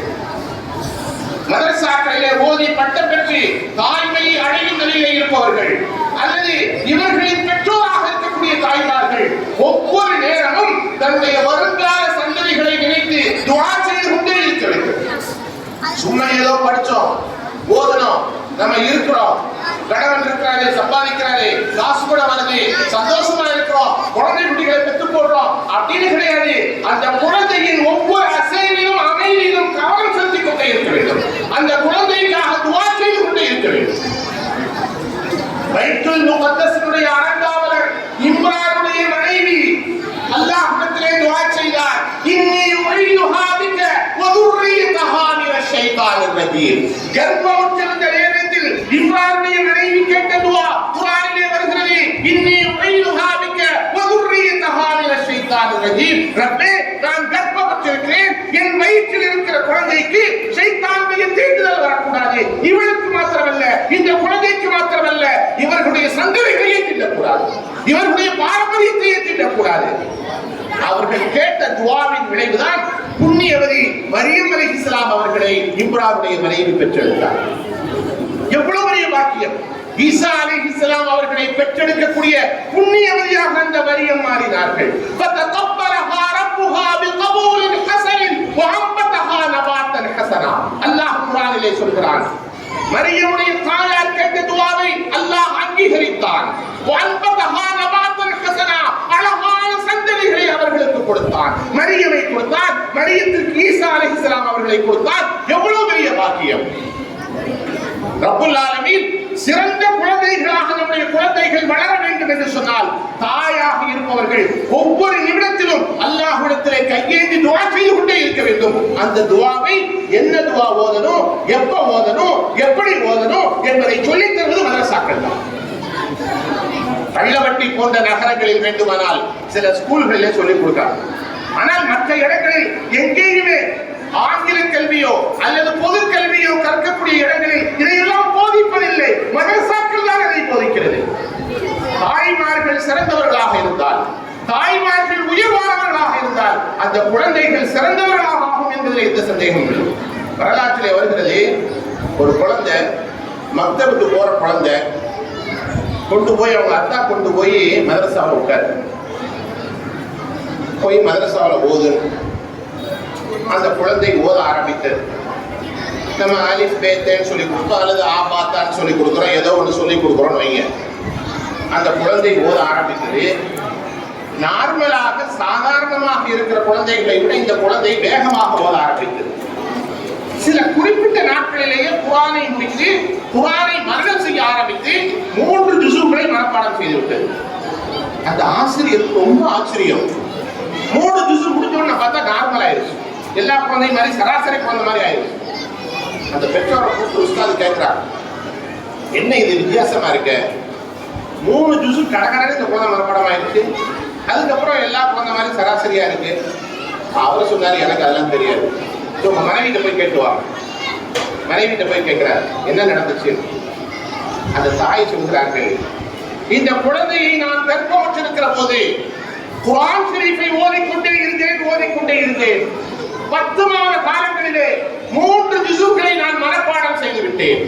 மதரசாக்களிலே ஓதி பட்டம் பெற்று தாய்மை அடையும் நிலையிலே இருப்பவர்கள் அல்லது இவர்களின் பெற்றோராக இருக்கக்கூடிய தாய்மார்கள் ஒவ்வொரு நேரமும் தன்னுடைய வருங்கால சந்ததிகளை நினைத்து துஆ செய்து கொண்டே இருக்க வேண்டும். சும்மா ஏதோ படிச்சோம் ஓதணும் நம்ம இருக்கிறோம், கணவன் இருக்கிறாரு, சம்பாதிக்கிறாரு, காசு கூட வருது, சந்தோஷமா இருக்கிறோம், குழந்தை குட்டிகளை பெற்று போடுறோம் அப்படின்னு கிடையாது. அந்த குழந்தையின் ஒவ்வொரு அசைவிலும் அமைதியிலும் கவனம் செலுத்திக் கொண்டே இருக்க வேண்டும். அந்த குழந்தைக்காக துஆ செய்து கொண்டே இருக்க வேண்டும். பைத்துல் முகத்தஸினுடைய அரங்காவலர் இம்ரானுடைய மனைவி அல்லாஹ்விடத்திலே துஆ செய்தார், இன்னி உஇதுஹா பிக வ துர்ரியதஹா மினஷ் ஷைத்தானிர் ரஜீம். கர்ப்பமுற்றிருந்த நேரத்தில் இம்ரானுடைய மனைவி கேட்ட துஆ குர்ஆனிலே வருகிறது, இன்னி உஇதுஹா பிக வ துர்ரியதஹா மினஷ் ஷைத்தானிர் ரஜீம். ரப்பே, நான் கர்ப்பமுற்றிருக்கிறேன், என் வயிற்றில் இருக்கிற குழந்தைக்கு ஷைத்தானுடைய தீண்டுதல் வரக்கூடாது. இவளுக்கு மாத்திரமல்ல, இந்த குழந்தைக்கு மாத்திரமல்ல, இவர்களுடைய சந்ததிகளையே தீண்டக்கூடாது, இவர்களுடைய பாரம்பரியத்தையே தீண்டக்கூடாது. அவர்கள் கேட்ட துஆவின் விளைவுதான் புண்ணியவதி மரியம் அலைஹிஸ்ஸலாம் அவர்களை இம்ரானுடைய மனைவி பெற்றெடுத்தார். எவ்வளவு பெரிய பாக்கியம்! ஈசா அலைஹிஸ்ஸலாம் அவர்களை பெற்றெடுக்கக்கூடிய புண்ணியவதியாக அந்த மரியம் மாறினார்கள். ஃபதகப்பலஹா ரப்புஹா பிகபூலின் ஹஸனின் வ அம்பதஹா நபாத்தன் ஹஸனா. அல்லாஹ் குர்ஆனிலே சொல்கிறான், மரியமுடைய தாயார் கேட்ட துஆவை அல்லாஹ் அங்கீகரித்தான். வ அம்பதஹா நபாத்தன் ஹஸனா, அழகான சந்ததிகளை அவர்களுக்கு கொடுத்தான். மரியமை கொடுத்தான், மரியத்திற்கு ஈசா அலைஹிஸ்ஸலாம் அவர்களை கொடுத்தான். எவ்வளவு பெரிய பாக்கியம்! ரப்புல் ஆலமீன் சிறந்த குழந்தைகளாக நம்முடைய குழந்தைகள் வளர வேண்டும் என்று சொன்னால் தாயாக இருப்பவர்கள் ஒவ்வொரு நிமிடத்திலும் அல்லாஹ்விடத்திலே கையேந்தி துஆ செய்து கொண்டே இருக்க வேண்டும். அந்த துஆவை என்ன துஆ ஓதணும், எப்ப ஓதணும், எப்படி ஓதணும் என்பதை சொல்லித் தருவது மதரசாக்கள் தான். பள்ளவட்டி போன்ற நகரங்களில் வேண்டுமானால் சில ஸ்கூல்களிலே சொல்லிக் கொடுக்கிறார். ஆனால் மற்ற இடங்களில் எங்கேயுமே ஆங்கில கல்வியோ அல்லது பொது கல்வியோ கற்கக்கூடிய இடங்களில் இதையெல்லாம் போதிப்பதில்லை. மதரசாக்கள் தான் அதை போதிக்கிறது. தாய்மார்கள் சிறந்தவர்களாக இருந்தால், தாய்மார்கள் உயர்வானவர்களாக இருந்தால் அந்த குழந்தைகள் சிறந்தவர்களாக ஆகும் என்பதில் எந்த சந்தேகம் இல்லை. வரலாற்றிலே வருகிறது, ஒரு குழந்தை மக்தபுக்கு போற குழந்தை கொண்டு போய் அவங்க அத்தா கொண்டு போய் மதரசாவை விட்டார். போய் மதரசாவில் ஓது. அந்த குழந்தை ஓத ஆரம்பித்தது. நம்ம அலிஃப் பேத்தேன்னு சொல்லி கொடுத்தோம், அல்லது ஆபாத்தான்னு சொல்லி கொடுக்குறோம், ஏதோ ஒன்று சொல்லி கொடுக்குறோம்னு வைங்க. அந்த குழந்தை ஓத ஆரம்பித்தது. நார்மலாக சாதாரணமாக இருக்கிற குழந்தைகளை விட இந்த குழந்தை வேகமாக ஓத ஆரம்பித்தது. சில குறிப்பிட்ட நாட்களிலேயே குர்ஆனை முடித்து குர்ஆனை மரணம் செய்ய ஆரம்பித்து 3 ஜுஸுகளை மனப்பாடம் செய்து விட்டது. அந்த ஆசிரியருக்கு ரொம்ப ஆச்சரியம். 3 ஜுஸு முடிச்சோன்னு பார்த்தா நார்மல் ஆயிடுச்சு. எல்லா குழந்தையும் மாதிரி சராசரி குழந்தை மாதிரி ஆயிடுச்சு. அந்த பெற்றோரை கூப்பிட்டு உஸ்தாது கேட்கிறார், என்ன இது வித்தியாசமா இருக்கு? 3 ஜுஸு கடகடன்னு இந்த குழந்தை மனப்பாடம் ஆயிடுச்சு, அதுக்கப்புறம் எல்லா குழந்தை மாதிரி சராசரியா இருக்கு. அவர் சொன்னாரு, எனக்கு அதெல்லாம் தெரியாது, உங்க மனைவிட்ட போய் கேட்டுவாங்க. மனைவிட்ட போய் கேட்கிறார், என்ன நடந்துச்சு? அந்த தாய் சொல்கிறார்கள், இந்த குழந்தையை நான் கர்ப்பமற்றிருக்கிற போது குர்ஆன் ஷரீஃபை ஓதிக்கொண்டே இருந்தேன். 10 மாத காலங்களிலே 3 ஜுஸுக்களை நான் மனப்பாடம் செய்து விட்டேன்.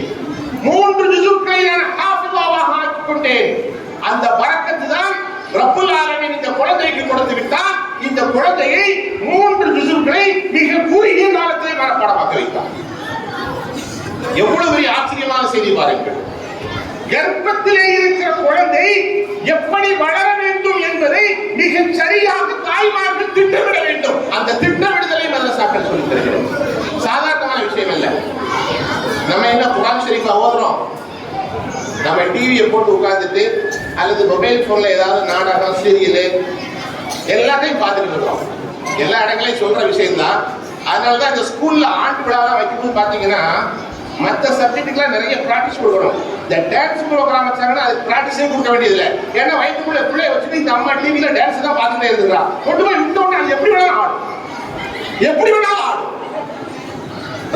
3 ஜுஸுக்களை நான் ஹாஃபிஸாவாக ஆக்கிக் கொண்டேன். அந்த பரக்கத்து தான் ரப்புல் ஆலமீன் இந்த குழந்தைக்கு கொடுத்து விட்டார். இந்த குழந்தையை 3 ஜுஸுக்களை மிக குறுகிய காலத்தில் மனப்பாடமாக்க வைத்தார். எவ்வளவு பெரிய ஆச்சரியமான செய்தி பாருங்கள். கர்ப்பத்திலே இருக்கிற குழந்தை எப்படி வளர வேண்டும் என்பதை மிக சரியாக தாய்மார்கள் திட்டமிட வேண்டும். அந்த திட்டமிடுதலை மதரசாக்கள் சொல்லித் தருகிறது. சாதாரணமான விஷயம் அல்ல. நம்ம என்ன குர்ஆன் ஷரீஃபை ஓதுறோம், நம்ம டிவியை போட்டு உட்கார்ந்துட்டு அல்லது மொபைல் போன்ல ஏதாவது நாடகம் சீரியல் எல்லாத்தையும் பார்த்துட்டு இருக்கோம். எல்லா இடங்களையும் சொல்ற விஷயம் தான். அதனாலதான் இந்த ஸ்கூல்ல ஆண்டு விழாலாம் வைக்கும்போது பாத்தீங்கன்னா மற்ற சப்ஜெக்ட்டுக்குலாம் நிறைய ப்ராக்டிஸ் கொடுக்கணும். இந்த டான்ஸ் ப்ரோக்ராம் வச்சாங்கன்னா அதுக்கு ப்ராக்டிஸே கொடுக்க வேண்டியதில்லை. ஏன்னா வயிற்றுக்குள்ள பிள்ளைய வச்சுட்டு இந்த அம்மா டிவியில டான்ஸ் தான் பார்த்துட்டே இருக்கிறா, கொண்டு போய் விட்டோம்னா அது எப்படி வேணாலும் ஆடும்.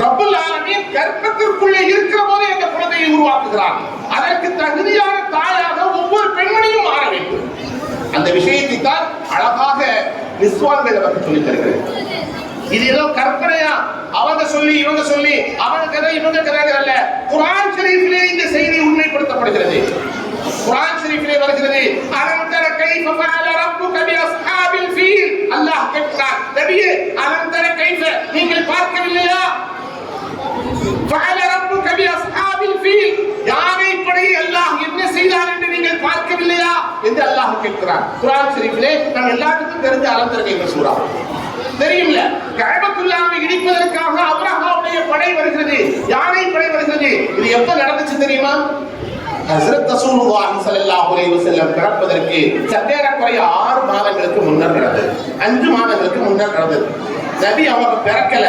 ரப்புல் ஆலமீன் கர்ப்பத்திற்குள்ளே இருக்கிற போதே அந்த குழந்தையை உருவாக்குகிறார். அதற்கு தகுதியான தாயாக ஒவ்வொரு பெண்மணியும் மாற வேண்டும். அந்த விஷயத்தை தான் அழகாக நிஸ்வான்கள் நமக்கு சொல்லித் தருகிறது. இது ஏதோ கற்பனையா அவங்க சொல்லி இவங்க சொல்லி அவங்க கதை இவங்க கதை அல்ல. குர்ஆன் ஷரீஃபிலே இந்த செய்தி உண்மைப்படுத்தப்படுகிறது. குர்ஆன் ஷரீஃபிலே வருகிறது, அலம் தர கைஃப ஃபஅல ரப்புக பி அஸ்ஹாபில் ஃபீல். அல்லாஹ் கேட்கிறார், நபியே அலம் தர கைஃப, நீங்கள் பார்க்கவில்லையா? ஃபஅல ரப்புக பி அஸ்ஹாபில் ஃபீல், யானை படையை அல்லாஹ் என்ன செய்தார் என்று நீங்கள் பார்க்கவில்லையா என்று அல்லாஹ் கேட்கிறார். குர்ஆன் ஷரீஃபிலே நம்ம எல்லாத்துக்கும் தெரிஞ்ச அலம் தர கைஃப சூரா தெரியும்ல. கஅபத்துல்லாஹை இடிப்பதற்காக அப்ரஹாவுடைய படை வருகிறது, யானை படை வருகிறது. இது எப்ப நடந்துச்சு தெரியுமா? ஹஜ்ரத் ரசூலுல்லாஹி ஸல்லல்லாஹு அலைஹி வஸல்லம் பிறப்பதற்கு சற்றேறக்குறைய 6 மாதங்களுக்கு முன்னர் நடந்தது. 5 மாதங்களுக்கு முன்னர் நடந்தது. நபி அவங்க பிறக்கல.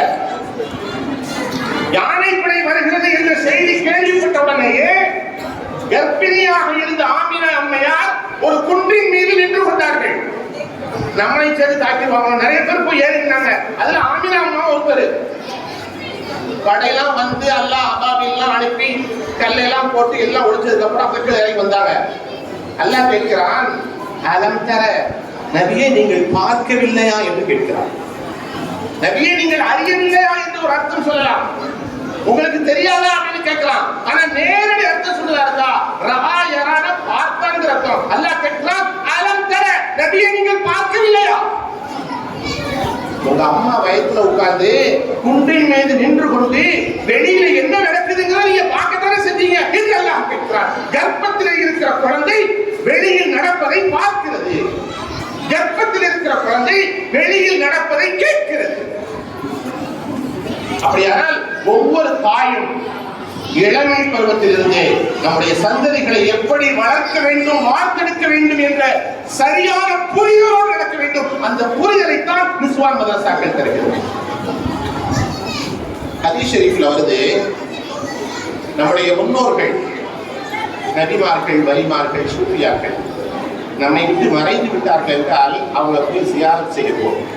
யானை படை வருகிறது என்ற செய்தி கேள்விப்பட்ட உடனேயே கர்ப்பிணியாக இருந்த ஆமினா அம்மையார் ஒரு குன்றின் மீது நின்று கொண்டார்கள். நம்மளை சேர்ந்து தாக்கிடுவாங்க. நிறைய பேர் போய் ஏறினாங்க. அதுல ஆமினா அம்மா ஒருத்தர். படையெல்லாம் வந்து அல்லாஹ் அபாபில்லாம் அனுப்பி கல்லெல்லாம் போட்டு எல்லாம் ஒழிச்சதுக்கு அப்புறம் மக்கள் இறங்கி வந்தாங்க. அல்லாஹ் கேட்கிறான், அலம் தர, நபியே நீங்கள் பார்க்கவில்லையா என்று கேட்கிறான். நபியே நீங்கள் அறியவில்லையா என்று ஒரு அர்த்தம் சொல்லலாம். உங்களுக்கு தெரியாதா அப்படின்னு கேட்கலாம். ஆனா நேரடி அர்த்தம் சொல்லுறாருக்கா, ரஹா யரான பார்த்தாங்கிற அர்த்தம். அல்லாஹ் கேட்கிறான், அலம் தர, நபியே நீங்கள் பார்க்கவில்லையா? உங்க அம்மா வயிற்றுல உட்கார்ந்து குன்றின் மீது நின்று கொண்டு வெளியில என்ன நடக்குதுங்கிறத நீங்க பார்க்கத்தானே செஞ்சீங்க என்று அல்லாஹ் கேட்கிறார். கர்ப்பத்தில் இருக்கிற குழந்தை வெளியில் நடப்பதை பார்க்கிறது. கர்ப்பத்தில் இருக்கிற குழந்தை வெளியில் நடப்பதை கேட்கிறது. அப்படியானால் ஒவ்வொரு தாயும் இளமை பருவத்திலிருந்து நம்முடைய சந்ததிகளை எப்படி வளர்க்க வேண்டும், வார்த்தெடுக்க வேண்டும் என்ற சரியான புரிதலோடு நடக்க வேண்டும். அந்த புரிதலைத்தான் நிஸ்வான் மதரசாக்கள் தருகிறது. ஹதீஸ் ஷரீஃப்ல வருது, நம்முடைய முன்னோர்கள் நபிமார்கள், வலிமார்கள், சூஃபியாக்கள் நம்மை விட்டு மறைந்து விட்டார்கள் என்றால் அவங்க போய் ஜியாரத் செய்ய போகும்.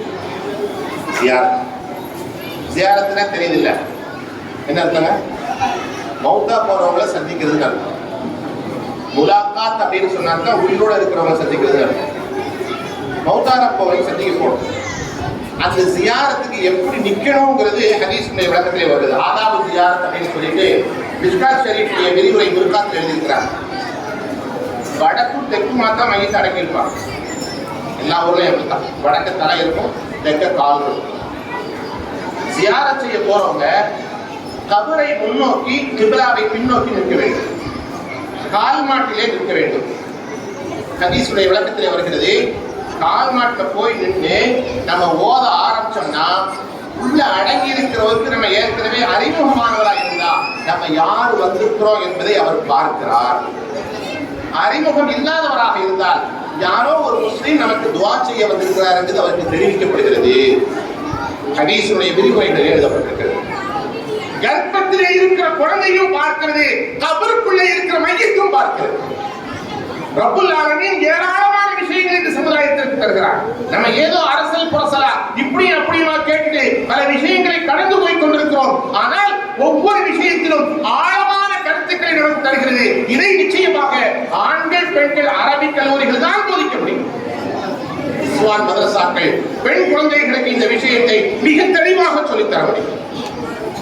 ஜியாரத்னா தெரியுதில்ல என்ன அர்த்தங்க? மௌத்தா போறவங்களை சந்திக்கிறதுன்னு அர்த்தம். முலாக்காத் அப்படின்னு சொன்னாங்க உயிரோட இருக்கிறவங்க சந்திக்கிறது அர்த்தம். மௌத்தான போவை சந்திக்க போகணும். அந்த ஜியாரத்துக்கு எப்படி நிக்கணுங்கிறது ஹதீஸுடைய விளக்கத்திலே வருது. ஆதாபு ஜியாரத் அப்படின்னு சொல்லிட்டு மிஷ்காத் ஷரீஃபுடைய விரிவுரை முர்காத்தில் எழுதியிருக்கிறாங்க. வடக்கும் தெற்குமா தான் மையத்தை அடங்கியிருப்பாங்க. எல்லா ஊர்லயும் அப்படித்தான். வடக்க தலை இருக்கும், தெற்க கால் இருக்கும். ஜியாரத் செய்ய போறவங்க கபரை முன்னோக்கி கிப்லாவை பின்னோக்கி நிற்க வேண்டும், கால் மாட்டிலே நிற்க வேண்டும். ஹதீஸுடைய விளக்கத்திலே வருகிறது, கால் மாட்டில் போய் நின்று நம்ம ஓத ஆரம்பிச்சோம்னா உள்ள அடங்கி இருக்கிறவருக்கு நம்ம ஏற்கனவே அறிமுகமானவராக இருந்தா நம்ம யார் வந்திருக்கிறோம் என்பதை அவர் பார்க்கிறார். அறிமுகம் இல்லாதவராக இருந்தால் யாரோ ஒரு முஸ்லீம் நமக்கு துவா செய்ய வந்திருக்கிறார் என்று அவருக்கு தெரிவிக்கப்படுகிறது. ஹதீஸுடைய விரிவுரைகள் எழுதப்பட்டிருக்கிறது. கர்ப்பத்திலே இருக்கிற குழந்தையும் பார்க்கிறது, கபருக்குள்ளே இருக்கிற மையத்தும் பார்க்கிறது. ரப்புல் ஆலமீன் ஏராளமான விஷயங்களை இந்த சமுதாயத்திற்கு தருகிறார். நம்ம ஏதோ அரசல் புரசலா இப்படி அப்படியுமா கேட்டு பல விஷயங்களை கடந்து போய் கொண்டிருக்கிறோம். ஆனால் ஒவ்வொரு விஷயத்திலும் ஆழமான கருத்துக்களை நமக்கு தருகிறது. இதை நிச்சயமாக ஆண்கள் பெண்கள் அரபிக் கல்லூரிகள் தான் போதிக்க முடியும். இஸ்லாம் மதரசாக்கள் பெண் குழந்தைகளுக்கு இந்த விஷயத்தை மிக தெளிவாக சொல்லித்தர முடியும்.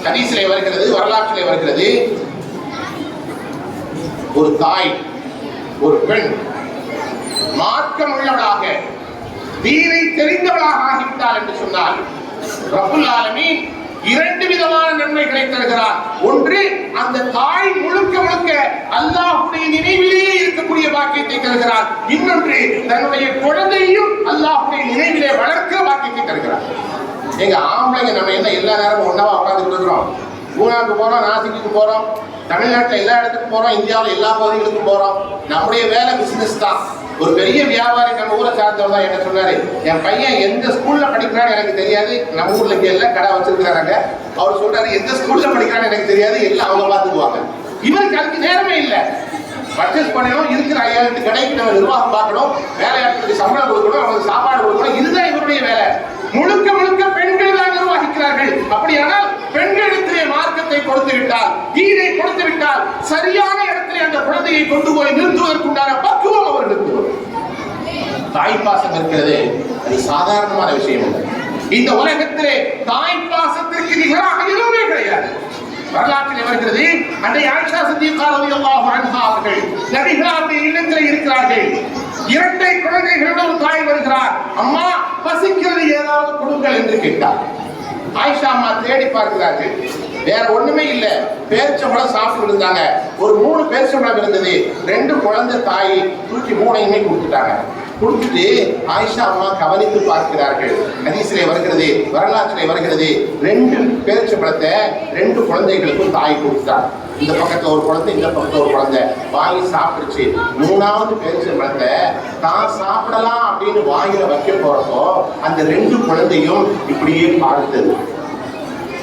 ஹதீஸிலே வருகிறது, வரலாற்றிலே வருகிறது, ஒரு தாய் ஒரு பெண் மார்க்கம் உள்ளவளாக தீனை தெரிந்தவளாக ஆகிவிட்டாள் என்று சொன்னால் ரப்புல் ஆலமீன் இரண்டு விதமான நன்மைகளை தருகிறார். ஒன்று, அந்த தாய் முழுக்க முழுக்க அல்லாஹ்வுடைய நினைவிலேயே இருக்கக்கூடிய பாக்கியத்தை தருகிறார். இன்னொன்று, தன்னுடைய குழந்தையையும் அல்லாஹ்வுடைய நினைவிலே வளர்க்கிற பாக்கியத்தை தருகிறார். எங்க ஆம்பளைங்க நம்ம என்ன எல்லா நேரமும் ஒன்னாவா உட்கார்ந்து இருக்கிறோம்? பூனாவுக்கு போறோம், நாசிக்கு போறோம், தமிழ்நாட்டில் எல்லா இடத்துக்கும் போறோம், இந்தியாவில் எல்லா பகுதிகளுக்கும் போறோம். நம்முடைய வேலை பிசினஸ் தான். ஒரு பெரிய வியாபாரி நம்ம ஊரை சார்ந்தவர் தான் என்ன சொன்னாரு, என் பையன் எந்த ஸ்கூல்ல படிக்கிறான்னு எனக்கு தெரியாது, நம்ம ஊர்ல எல்லாம் கடை வச்சிருக்கிறாங்க. அவர் சொல்றாரு, எந்த ஸ்கூல்ல படிக்கிறான்னு எனக்கு தெரியாது, எல்லாம் அவங்க பார்த்துக்குவாங்க. இவருக்கு அதுக்கு நேரமே இல்லை. பர்ச்சேஸ் பண்ணணும், இருக்கிற 5000 கடைக்கு நம்ம நிர்வாகம் பார்க்கணும், வேலையாட்களுக்கு சம்பளம் கொடுக்கணும், அவங்களுக்கு சாப்பாடு கொடுக்கணும், இதுதான் இவருடைய வேலை. முழுக்க முழுக்க பெண்கள் தான் நிர்வகிக்கிறார்கள். அப்படியானால் பெண்களிடத்திலே மார்க்கத்தை கொடுத்து விட்டால், தீனை கொடுத்து விட்டால், சரியான இடத்திலே அந்த குழந்தையை கொண்டு போய் நிறுத்துவதற்குண்டான பக்குவம் அவர்களுக்கு வரும். தாய்ப்பாசம் இருக்கிறது, அது சாதாரணமான விஷயம் இல்லை. இந்த உலகத்திலே தாய்ப்பாசத்திற்கு நிகராக எதுவுமே கிடையாது. வரலாற்றில் வருகிறது, அன்னை ஆயிஷா சித்திகா ரலியல்லாஹு அன்ஹா அவர்கள் நபிகளுடைய இல்லத்தில் இருக்கிறார்கள். 2 குழந்தைகளோடு ஒரு தாய் வருகிறார். அம்மா பசிக்கிறது, ஏதாவது கொடுங்கள் என்று கேட்டார். ஆயிஷா அம்மா தேடி பார்க்கிறார்கள், வேற ஒண்ணுமே இல்ல, பேரிச்சம்பழம் சாப்பிட்டு இருந்தாங்க. ஒரு 3 பேரிச்சம்பழம் இருந்தது. 2 குழந்தை தாய் தூக்கி 3ஐயுமே கொடுத்துட்டாங்க. கொடுத்துட்டு ஆயிஷா அம்மா கவனித்து பார்க்கிறார்கள். ஹதீஸிலே வருகிறது, வரலாற்றிலே வருகிறது, 2 பேரிச்சம்பழத்தை 2 குழந்தைகளுக்கும் தாய் கொடுத்தார். இந்த பக்கத்துல ஒரு குழந்தை, இந்த பக்கத்துல ஒரு குழந்தை வாங்கி சாப்பிடுச்சு. 3வது பேரிச்சம்பழத்தை தான் சாப்பிடலாம் அப்படின்னு வாயில வைக்க போறப்போ அந்த 2 குழந்தையும் இப்படியே பார்த்தது,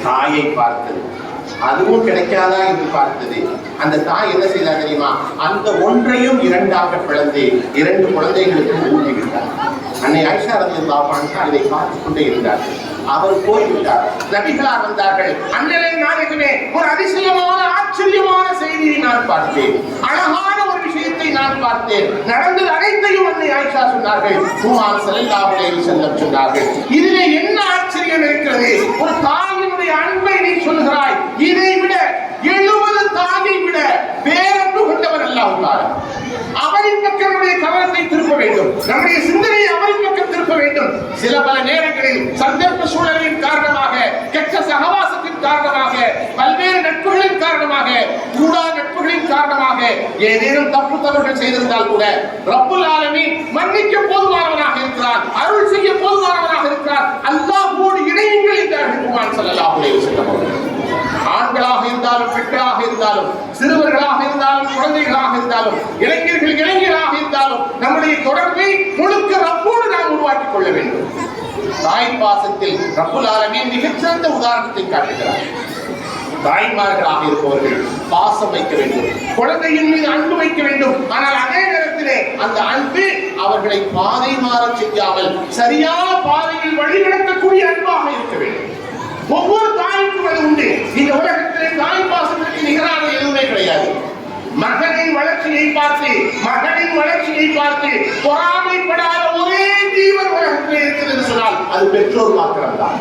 தாயை பார்த்தது. அதுவும் கிடைக்காதா என்று பார்த்தது. அந்த தாய் என்ன செய்தா தெரியுமா, அந்த ஒன்றையும் 2ஆக பிளந்து 2 குழந்தைகளுக்கு ஊட்டிவிட்டார். அன்னை ஆயிஷா ரலியல்லாஹு அன்ஹா இதை பார்த்துக் கொண்டே இருந்தார்கள். அவர் போய்விட்டார். நபிகளார் வந்தார்கள். அண்ணலே நாயகமே, ஒரு அதிசயமான ஆச்சரியமான செய்தியை நான் பார்த்தேன், அழகான ஒரு விஷயத்தை நான் பார்த்தேன். நடந்தது அனைத்தையும் அன்னை ஆயிஷா சொன்னார்கள். குமார் ஸல்லல்லாஹு அலைஹி வஸல்லம் சொன்னார்கள், இதிலே என்ன ஆச்சரியம் இருக்கிறது? ஒரு தாயினுடைய அன்பை நீ சொல்கிறாய், இதை விட 70 தாயை விட பேரன்பு கொண்டவர் அல்லாஹ் தஆலா. அவரின் பக்கம் நம்முடைய கவனத்தை திருப்ப வேண்டும், நம்முடைய சிந்தனையை அவரின் பக்கம் திருப்ப வேண்டும். சில பல நேரங்களில் சந்தர்ப்ப சூழலின் காரணமாக, கெட்ட சகவாசத்தின் காரணமாக, பல்வேறு நட்புகளின் காரணமாக, கூடா நட்புகளின் காரணமாக ஏதேனும் தப்பு தவறுகள் செய்திருந்தால் கூட ரப்புல் ஆலமீன் மன்னிக்க போதுமானவனாக இருக்கிறார், அருள் செய்ய போதுமானவனாக இருக்கிறார். அல்லாஹ்வோடு இணையுங்கள் என்றார்கள் குர்ஆன் ஸல்லல்லாஹு அலைஹி வஸல்லம். ஆண்களாக இருந்தாலும் பெண்களாக இருந்தாலும், சிறுவர்களாக இருந்தாலும் குழந்தைகளாக இருந்தாலும், இளைஞர்களாக இருந்தாலும் நம்முடைய தொடர்பை முழுக்க ரப்போடு நாம் உருவாக்கிக் கொள்ள வேண்டும். தாய் பாசத்தில் ரப்புல் ஆலமீன் மிகச்சிறந்த உதாரணத்தை காட்டுகிறார். தாய்மார்களாக இருப்பவர்கள் பாசம் வைக்க வேண்டும், குழந்தையின் மீது அன்பு வைக்க வேண்டும். ஆனால் அதே நேரத்திலே அந்த அன்பு அவர்களை பாதை மாற செய்யாமல் சரியான பாதையில் வழிநடத்தக்கூடிய அன்பாக இருக்க வேண்டும். ஒவ்வொரு தாய்க்கும் அது உண்டு. இந்த உலகத்திலே தாய் பாசத்திற்கு நிகரான எதுவுமே கிடையாது. மகனின் வளர்ச்சியை பார்த்து பொறாமைப்படாத ஒரே ஜீவன் உலகத்திலே இருக்கிறது சொன்னால் அது பெற்றோர் மாத்திரம்தான்.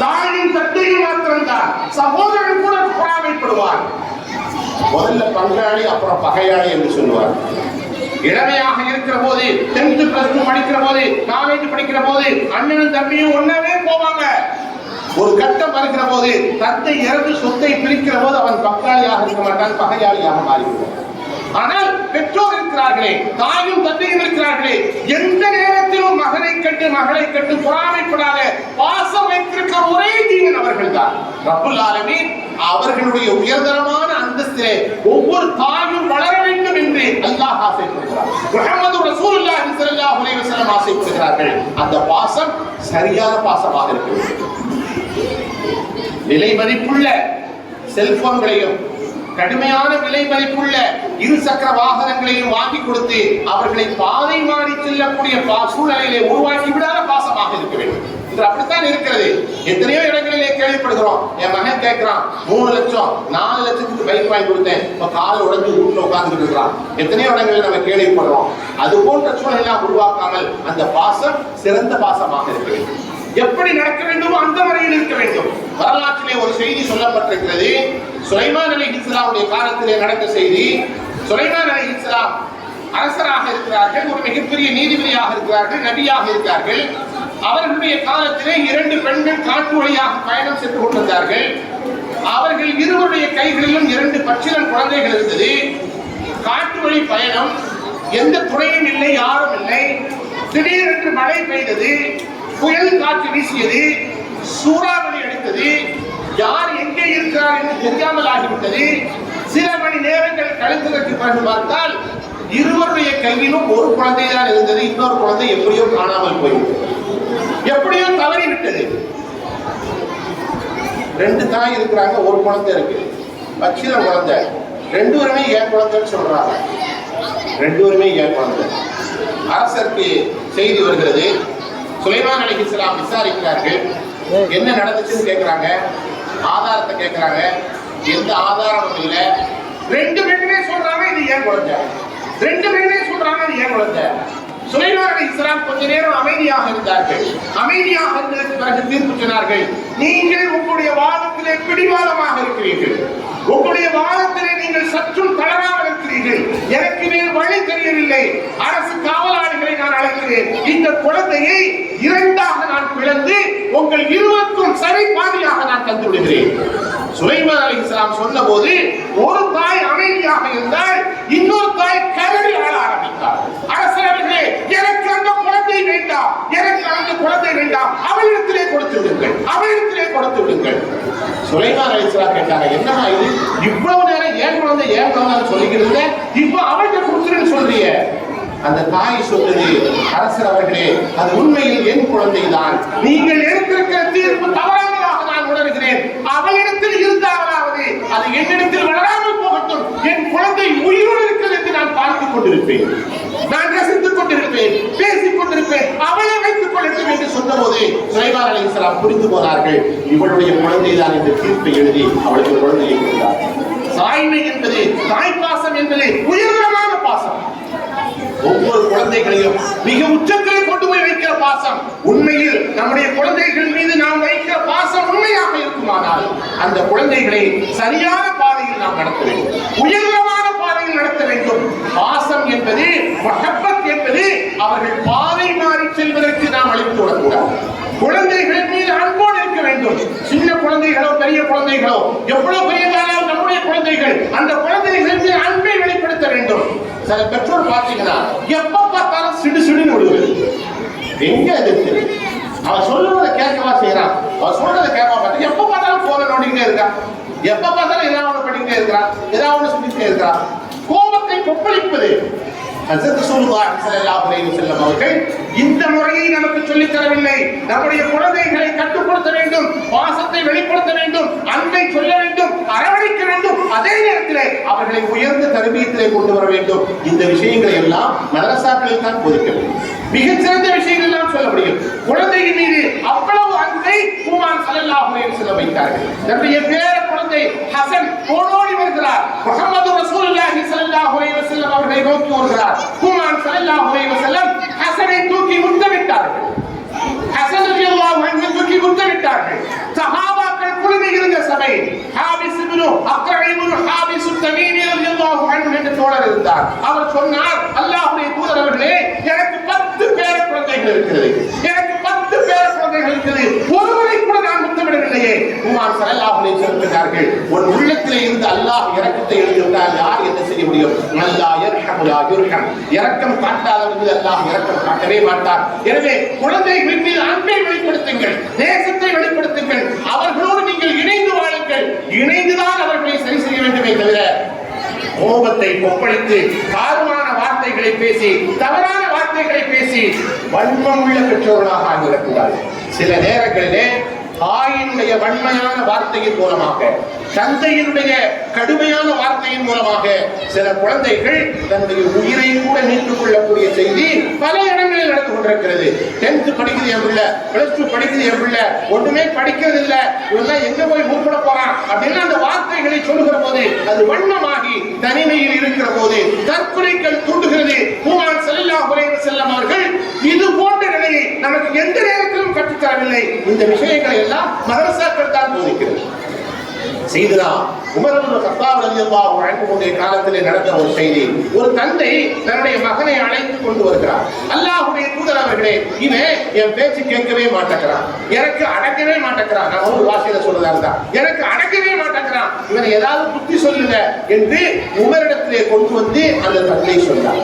தாயின் தந்தையும் மாத்திரம்தான். சகோதரன் கூட பொறாமைப்படுவார். முதல்ல பங்காளி, அப்புறம் பகையாளி என்று சொல்லுவார். இளமையாக இருக்கிற போது 10th plus 2 படிக்கிற போது காலேஜ் படிக்கிற போது அண்ணனும் தம்பியும் ஒன்னாவே போவாங்க. ஒரு கட்டம் வருகிற போது தந்தை இறந்து சொத்தை பிரிக்கிற போது அவன் பங்காளியாக இருக்க மாட்டான், பகையாளியாக மாறிவிடுவான். ஆனால் பெற்றோர் இருக்கிறார்களே, தாயும் தந்தையும் இருக்கிறார்களே, எந்த நேரத்திலும் மகனை கண்டு மகளை கண்டு பொறாமைப்படாத பாசம் வைத்திருக்கிற ஒரே ஜீவன் அவர்கள் தான் ரப்புல் ஆலமீன். அவர்களுடைய உயர்தரமான அந்தஸ்திலே ஒவ்வொரு தாயும் வளர வேண்டும் என்று அல்லாஹ் ஆசைப்படுகிறார். முஹம்மது ரசூலுல்லாஹி ஸல்லல்லாஹு அலைஹி வஸல்லம் ஆசைப்படுகிறார்கள். அந்த பாசம் சரியான பாசமாக இருக்க வேண்டும். விலை மதிப்புள்ள செல்போன்களையும் கடுமையான விலை மதிப்புள்ள இருசக்கர வாகனங்களையும் வாங்கி கொடுத்து அவர்களை பாதை மாறி செல்லக்கூடிய சூழ்நிலையிலே உருவாக்கி விடாத பாசமாக இருக்க வேண்டும். இது அப்படித்தான் இருக்கிறது. எத்தனையோ இடங்களிலே கேள்விப்படுகிறோம். என் மகன் கேட்கிறான் 3 லட்சம் 4 லட்சத்துக்கு பைக் வாங்கி கொடுத்தேன், இப்ப காலை உடஞ்சு வீட்டுல உட்கார்ந்துட்டு இருக்கிறான். எத்தனையோ இடங்களில் நம்ம கேள்விப்படுறோம். அது போன்ற சூழ்நிலை உருவாக்காமல் அந்த பாசம் சிறந்த பாசமாக இருக்க வேண்டும். எப்படி நடக்க வேண்டுமோ அந்த முறையில் இருக்க வேண்டும். வரலாற்றிலே ஒரு செய்தி சொல்லப்பட்டிருக்கிறது. சுலைமான் அலைஹிஸ்ஸலாமுடைய காலத்திலே நடந்த செய்தி. சுலைமான் அலைஹிஸ்ஸலாம் அரசராக இருக்கிறார்கள், ஒரு மிகப்பெரிய நீதிபதியாக இருக்கிறார்கள், நபியாக இருக்கிறார்கள். அவர்களுடைய காலத்திலே 2 பெண்கள் காட்டு வழியாக பயணம் சென்று கொண்டிருந்தார்கள். அவர்கள் இருவருடைய கைகளிலும் 2 பச்சிளம் குழந்தைகள் இருந்தது. காட்டு வழி பயணம், எந்த துணையும் இல்லை, யாரும் இல்லை. திடீரென்று மழை பெய்தது, புயல் காற்று வீசியது, சூறாவளி அடித்தது. யார் எங்கே இருக்கிறார் என்று தெரியாமல் ஆகிவிட்டது. சில மணி நேரங்கள் கழித்ததற்கு பிறகு பார்த்தால் இருவருடைய கையிலும் ஒரு குழந்தை தான் இருந்தது. இன்னொரு குழந்தை எப்படியோ காணாமல் போய்விட்டது, எப்படியோ தவறிவிட்டது. 2 தாய் இருக்கிறாங்க, ஒரு குழந்தை இருக்கு, பச்சில குழந்தை. 2 பேருமே ஏன் குழந்தைன்னு சொல்றாங்க. 2 பேருமே ஏன் குழந்தை. அரசருக்கு செய்தி வருகிறது. சுலைமான் அலைஹிஸ்ஸலாம் விசாரிக்கிறார்கள். என்ன நடந்துச்சுன்னு கேட்கிறாங்க, ஆதாரத்தை கேட்கிறாங்க. எந்த ஆதாரமும் இல்லை. 2 பேருமே சொல்றாங்க இது ஏன் குழந்தை. 2 பேருமே சொல்றாங்க இது ஏன் குழந்தை. சுலைமான் அலைஹிஸ்ஸலாம் கொஞ்ச நேரம் அமைதியாக இருந்தார்கள். அமைதியாக இருந்ததற்கு பிறகு தீர்ப்பு சொன்னார்கள். நீங்கள் உங்களுடைய வாதத்திலே பிடிவாதமாக இருக்கிறீர்கள், உங்களுடைய வாதத்திலே நீங்கள் சற்றும் தளராமல் இருக்கிறீர்கள். எனக்கு வேறு வழி தெரியவில்லை. அரசு காவலாளிகளை நான் அழைக்கிறேன். இந்த குழந்தையை 2ஆக நான் பிளந்து உங்கள் இருவருக்கும் சரி பாதியாக நான் தந்து விடுகிறேன். சுலைமான் அலைஹிஸ்ஸலாம் சொன்ன போது ஒரு தாய் அமைதியாக இருந்தால், இன்னொரு தாய் கதறி ஆள ஆரம்பித்தார். அரசர்களே, எனக்கு அந்த குழந்தை வேண்டாம், எனக்கு அந்த குழந்தை வேண்டாம், அவளிடத்திலே கொடுத்து விடுங்கள், அவளிடத்திலே கொடுத்து விடுங்கள். சுலைமான் அலைஹிஸ்ஸலாம் கேட்டாங்க, என்னமா இது, இவ்வளவு நேரம் ஏன் குழந்தை ஏன் குழந்தைன்னு சொல்லிக்கிறீங்க, இப்ப அவள்கிட்ட கொடுத்துருன்னு சொல்றீங்க. அந்த தாய் சொல்றது, அரசர் அவர்களே, அது உண்மையில் என் குழந்தைதான். நீங்கள் எடுத்திருக்கிற தீர்ப்பு தவறானதாக நான் உணர்கிறேன். அவளிடத்தில் இருந்தாலாவது அது என்னிடத்தில் வளராமல் போகட்டும். என் குழந்தை உயிரோடு இருக்கிறது என்று நான் பார்த்துக் கொண்டிருப்பேன், நான் ரசித்துக் கொண்டிருப்பேன், பேசிக் கொண்டிருப்பேன். அவளை வைத்துக் கொள்ளட்டும் என்று சொன்னபோது சுலைமான் அலைஹிஸ்ஸலாம் புரிந்து போனார்கள். இவளுடைய குழந்தைதான் இந்த தீர்ப்பை எழுதி அவளுக்கு குழந்தையை கொடுத்தார். தாய்மை என்பது, தாய்ப்பாசம் என்பது உயர்தரமான பாசம். ஒவ்வொரு குழந்தைகளையும் மிக உச்சத்திலே கொண்டு போய் வைக்கிற பாசம். உண்மையில் நம்முடைய குழந்தைகள் மீது நாம் வைக்கிற பாசம் உண்மையாக இருக்குமானால் அந்த குழந்தைகளை சரியான பாதையில் நாம் நடத்த வேண்டும், உயர்தரமான பாதையில் நடத்த வேண்டும். பாசம் என்பது, மஹப்பத் என்பது அவர்கள் பாதை மாறி செல்வதற்கு நாம் அளித்து விடக்கூடாது. குழந்தைகள் மீது அன்போடு இருக்க வேண்டும். சின்ன குழந்தைகளோ பெரிய குழந்தைகளோ, எவ்வளவு பெரியதாலும் நம்முடைய குழந்தைகள், அந்த குழந்தைகள் மீது அன்பை வெளிப்படுத்த வேண்டும். சில பெற்றோர் பார்த்தீங்கன்னா எப்ப பார்த்தாலும் சிடு சிடுன்னு விடுவது. எங்க எதிர்த்து அவன் சொல்லுவதை கேட்கவா செய்யறான், அவன் சொல்றதை கேட்க மாட்டான். எப்ப பார்த்தாலும் போன நோண்டிக்கிட்டே இருக்கான், எப்ப பார்த்தாலும் ஏதாவது ஒண்ணு பண்ணிக்கிட்டே இருக்கிறான், ஏதாவது ஒண்ணு சொல்லிக்கிட்டே இருக்கிறான். கோபத்தை கொப்பளிப்பது. ஹஜ்ரத் ரசூலுல்லாஹி ஸல்லல்லாஹு அலைஹி வஸல்லம் அவர்கள் இந்த முறையை நமக்கு சொல்லித் தரவில்லை. நம்முடைய குழந்தைகளை கட்டுப்படுத்த வேண்டும், பாசத்தை வெளிப்படுத்த வேண்டும், அன்பை சொல்ல வேண்டும், அரவணைக்க வேண்டும். அதே நேரத்தில் அவர்களை உயர்ந்த தர்பியத்திலே கொண்டு வர வேண்டும். இந்த விஷயங்களை எல்லாம் மதரசாக்களில் தான் போதிக்க வேண்டும். மிகச்சிறந்த விஷயங்கள் எல்லாம் சொல்ல முடியும். குழந்தையின் மீது அவ்வளவு அன்பை குர்ஆன் ஸல்லல்லாஹு அலைஹி வஸல்லம் வைத்தார்கள். நம்முடைய பேர குழந்தை ஹசன் ஓடோடி வருகிறார். முஹம்மது ரசூலுல்லாஹி ஸல்லல்லாஹு அலைஹி வஸல்லம் அவர்களை நோக்கி வருகிறார். குர்ஆன் ஸல்லல்லாஹு அலைஹி வஸல்லம் ஹசனை தூக்கி முத்தமிட்டார்கள். ஹசன் ரலியல்லாஹு அன்ஹு தூக்கி முத்தமிட்டார்கள். சஹாபாக்கள் குழுமி இருந்த சபை. ஹாபிஸ் இப்னு அக்ரா இப்னு ஹாபிஸ் தமீமி ரலியல்லாஹு அன்ஹு என்ற தோழர் இருந்தார். அவர் சொன்னார், அல்லாஹ்வுடைய குழந்தைகள் இருக்கிறது, எனக்கு 10 பேர குழந்தைகள் இருக்கிறது, ஒருவரை கூட நான் முத்தமிடவில்லையே. உமார் ஸல்லல்லாஹு அலைஹி வஸல்லம் சொல்கிறார்கள், ஒரு உள்ளத்திலே இருந்து அல்லாஹ் இரக்கத்தை எழுதிவிட்டால் யார் என்ன செய்ய முடியும்? அல்லா யர்ஹமு லா யுர்ஹம், இரக்கம் காட்டாதவர்கள் அல்லாஹ் இரக்கம் காட்டவே மாட்டார். எனவே குழந்தைகளின் மீது அன்பை வெளிப்படுத்துங்கள், நேசத்தை வெளிப்படுத்துங்கள், அவர்களோடு நீங்கள் இணைந்து வாழுங்கள். இணைந்துதான் அவர்களை சரி செய்ய வேண்டுமே தவிர கோபத்தை கொப்பளித்து தாறுமான வார்த்தைகளை பேசி தவறான வார்த்தைகளை பேசி வன்மமுள்ள பெற்றோர்களாக ஆகிவிடக்கூடாது. சில நேரங்களிலே தாயினுடைய வன்மையான வார்த்தையின் மூலமாக, தந்தையினுடைய கடுமையான வார்த்தையின் மூலமாக சில குழந்தைகள் தன்னுடைய உயிரை கூட நீட்டுக் கொள்ளக்கூடிய செய்தி பல இடங்களில் நடந்து கொண்டிருக்கிறது. 10th படிக்குது என் பிள்ளை, +2 படிக்குது என் பிள்ளை, ஒன்றுமே படிக்கிறது இல்லை, இவெல்லாம் எங்க போய் மூப்பட போறான் அப்படின்னு அந்த வார்த்தைகளை சொல்லுகிற போது அது வன்மமாகி தனிமையில் இருக்கிற போது தற்கொலைகள் தூண்டுகிறது. உமார் ஸல்லல்லாஹு அலைஹி வஸல்லம் அவர்கள் இது போன்ற நிலையை நமக்கு எந்த நேரத்திலும் கற்றுத்தரவில்லை. இந்த விஷயங்களை எல்லாம் மதரசாக்கள் தான் போதிக்கிறது. செய்தா உமர் இப்னு கத்தாப் ரலியல்லாஹு அன்ஹு காலத்திலே நடந்த ஒரு செய்தி. ஒரு தந்தை தன்னுடைய மகனை அழைத்து கொண்டு வருகிறார். அல்லாஹ்வுடைய தூதர் அவர்களே, இவன் என் பேச்சு கேட்கவே மாட்டேங்கிறான், எனக்கு அடக்கவே மாட்டேங்கிறான், நான் ஒரு வாசையில சொல்றதா இருந்தா எனக்கு அடக்கவே மாட்டேங்கிறான், இவனை ஏதாவது புத்தி சொல்லுங்க என்று உமரிடத்திலே கொண்டு வந்து அந்த தந்தை சொன்னார்.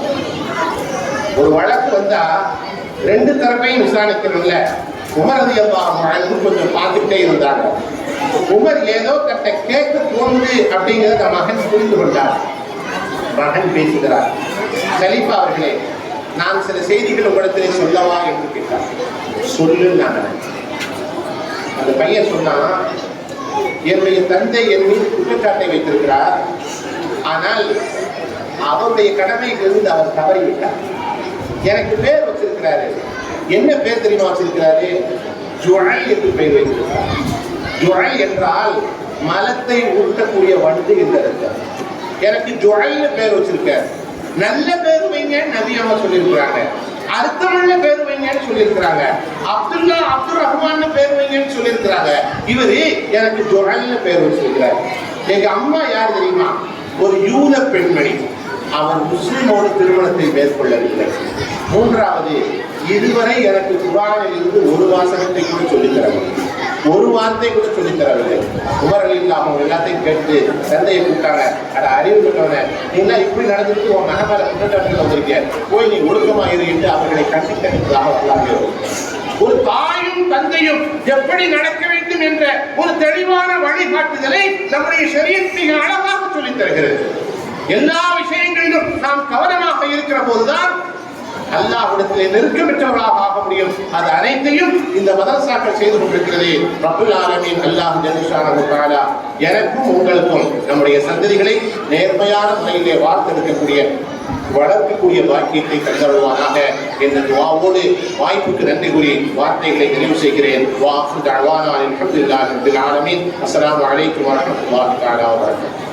ஒரு வழக்கு வந்தா 2 தரப்பையும் விசாரிக்கணும்ல. உமர் ரலியல்லாஹு அன்ஹு கொஞ்சம் பார்த்துட்டே இருந்தாங்க. உமர் ஏதோ தன்னை கேட்க தோணுது அப்படிங்கிறத மகன் புரிந்து கொண்டார். மகன் பேசுகிறார், கலீஃபா அவர்களே, நான் சில செய்திகள் உங்களிடத்திலே சொல்லவா என்று கேட்டார். சொல்லு. நான் அந்த பையன் சொன்னா, என்னுடைய தந்தை என் மீது குற்றச்சாட்டை வைத்திருக்கிறார், ஆனால் அவருடைய கடமையிலிருந்து அவர் தவறிவிட்டார். எனக்கு பேர் வச்சிருக்கிறாரு. என்ன பேர் தெரியுமா வச்சிருக்கிறாரு? ஜுஅல் என்று பெயர் வைத்திருக்கிறார். ஜுஅல் என்றால் மலத்தை ஊட்டக்கூடிய வண்டு என்று அர்த்தம். எனக்கு ஜுஅல்னு பேர் வச்சிருக்காரு. நல்ல பேர் வைங்க நபி அவங்க சொல்லியிருக்கிறாங்க, அர்த்தமுள்ள பேர் வைங்கன்னு சொல்லியிருக்கிறாங்க, அப்துல்லா அப்துல் ரஹ்மான் பேர் வைங்கன்னு சொல்லியிருக்கிறாங்க. இவரு எனக்கு ஜுஅல்னு பேர் வச்சிருக்கிறார். எங்க அம்மா யார் தெரியுமா? ஒரு யூத பெண்மணி. அவர் முஸ்லிமோடு திருமணத்தை மேற்கொள்ளவில்லை. 3வது, இதுவரை எனக்கு குர்ஆனில் இருந்து ஒரு வாசகத்தை கூட சொல்லித் தரவில்லை, ஒரு வார்த்தை கூட சொல்லித் தரவில்லை. உமர் ரலியல்லாஹு அன்ஹு எல்லாத்தையும் கேட்டு தந்தையை கூப்பிட்டாங்க. அட அறிவு கொண்டவனே, நீ எல்லாம் இப்படி நடந்துட்டு உன் மகபால குற்றச்சாட்டுகள் வந்திருக்க, போய் நீ ஒழுக்கமாக இரு என்று அவர்களை கண்டித்ததாக வரலாறு. ஒரு தாயும் தந்தையும் எப்படி நடக்க வேண்டும் என்ற ஒரு தெளிவான வழிகாட்டுதலை நம்முடைய ஷரியத் மிக அழகாக சொல்லித் தருகிறது. எல்லா விஷயங்களிலும் நாம் கவனமாக இருக்கிற போதுதான் அல்லாஹ்விடத்திலே நெருக்கமற்றவர்களாக ஆக முடியும். அது அனைத்தையும் இந்த மதரசாக்கள் செய்து கொண்டிருக்கிறது. ரப்புல் ஆலமீன் அல்லாஹ் ஜல்லஷானஹு தஆலா எனக்கும் உங்களுக்கும் நம்முடைய சந்ததிகளை நேர்மையான முறையிலே வார்த்தெடுக்கக்கூடிய வளர்க்கக்கூடிய பாக்கியத்தை தந்தருவானாக என்ற துஆவோடு வாய்ப்புக்கு நன்றி கூறி வார்த்தைகளை நிறைவு செய்கிறேன். வா ஆஃபிரு தஅவானா அல்ஹம்துலில்லாஹி ரப்பில் ஆலமீன். அஸ்ஸலாமு அலைக்கும் வரஹ்மத்துல்லாஹி தஆலா வபரகாத்துஹு.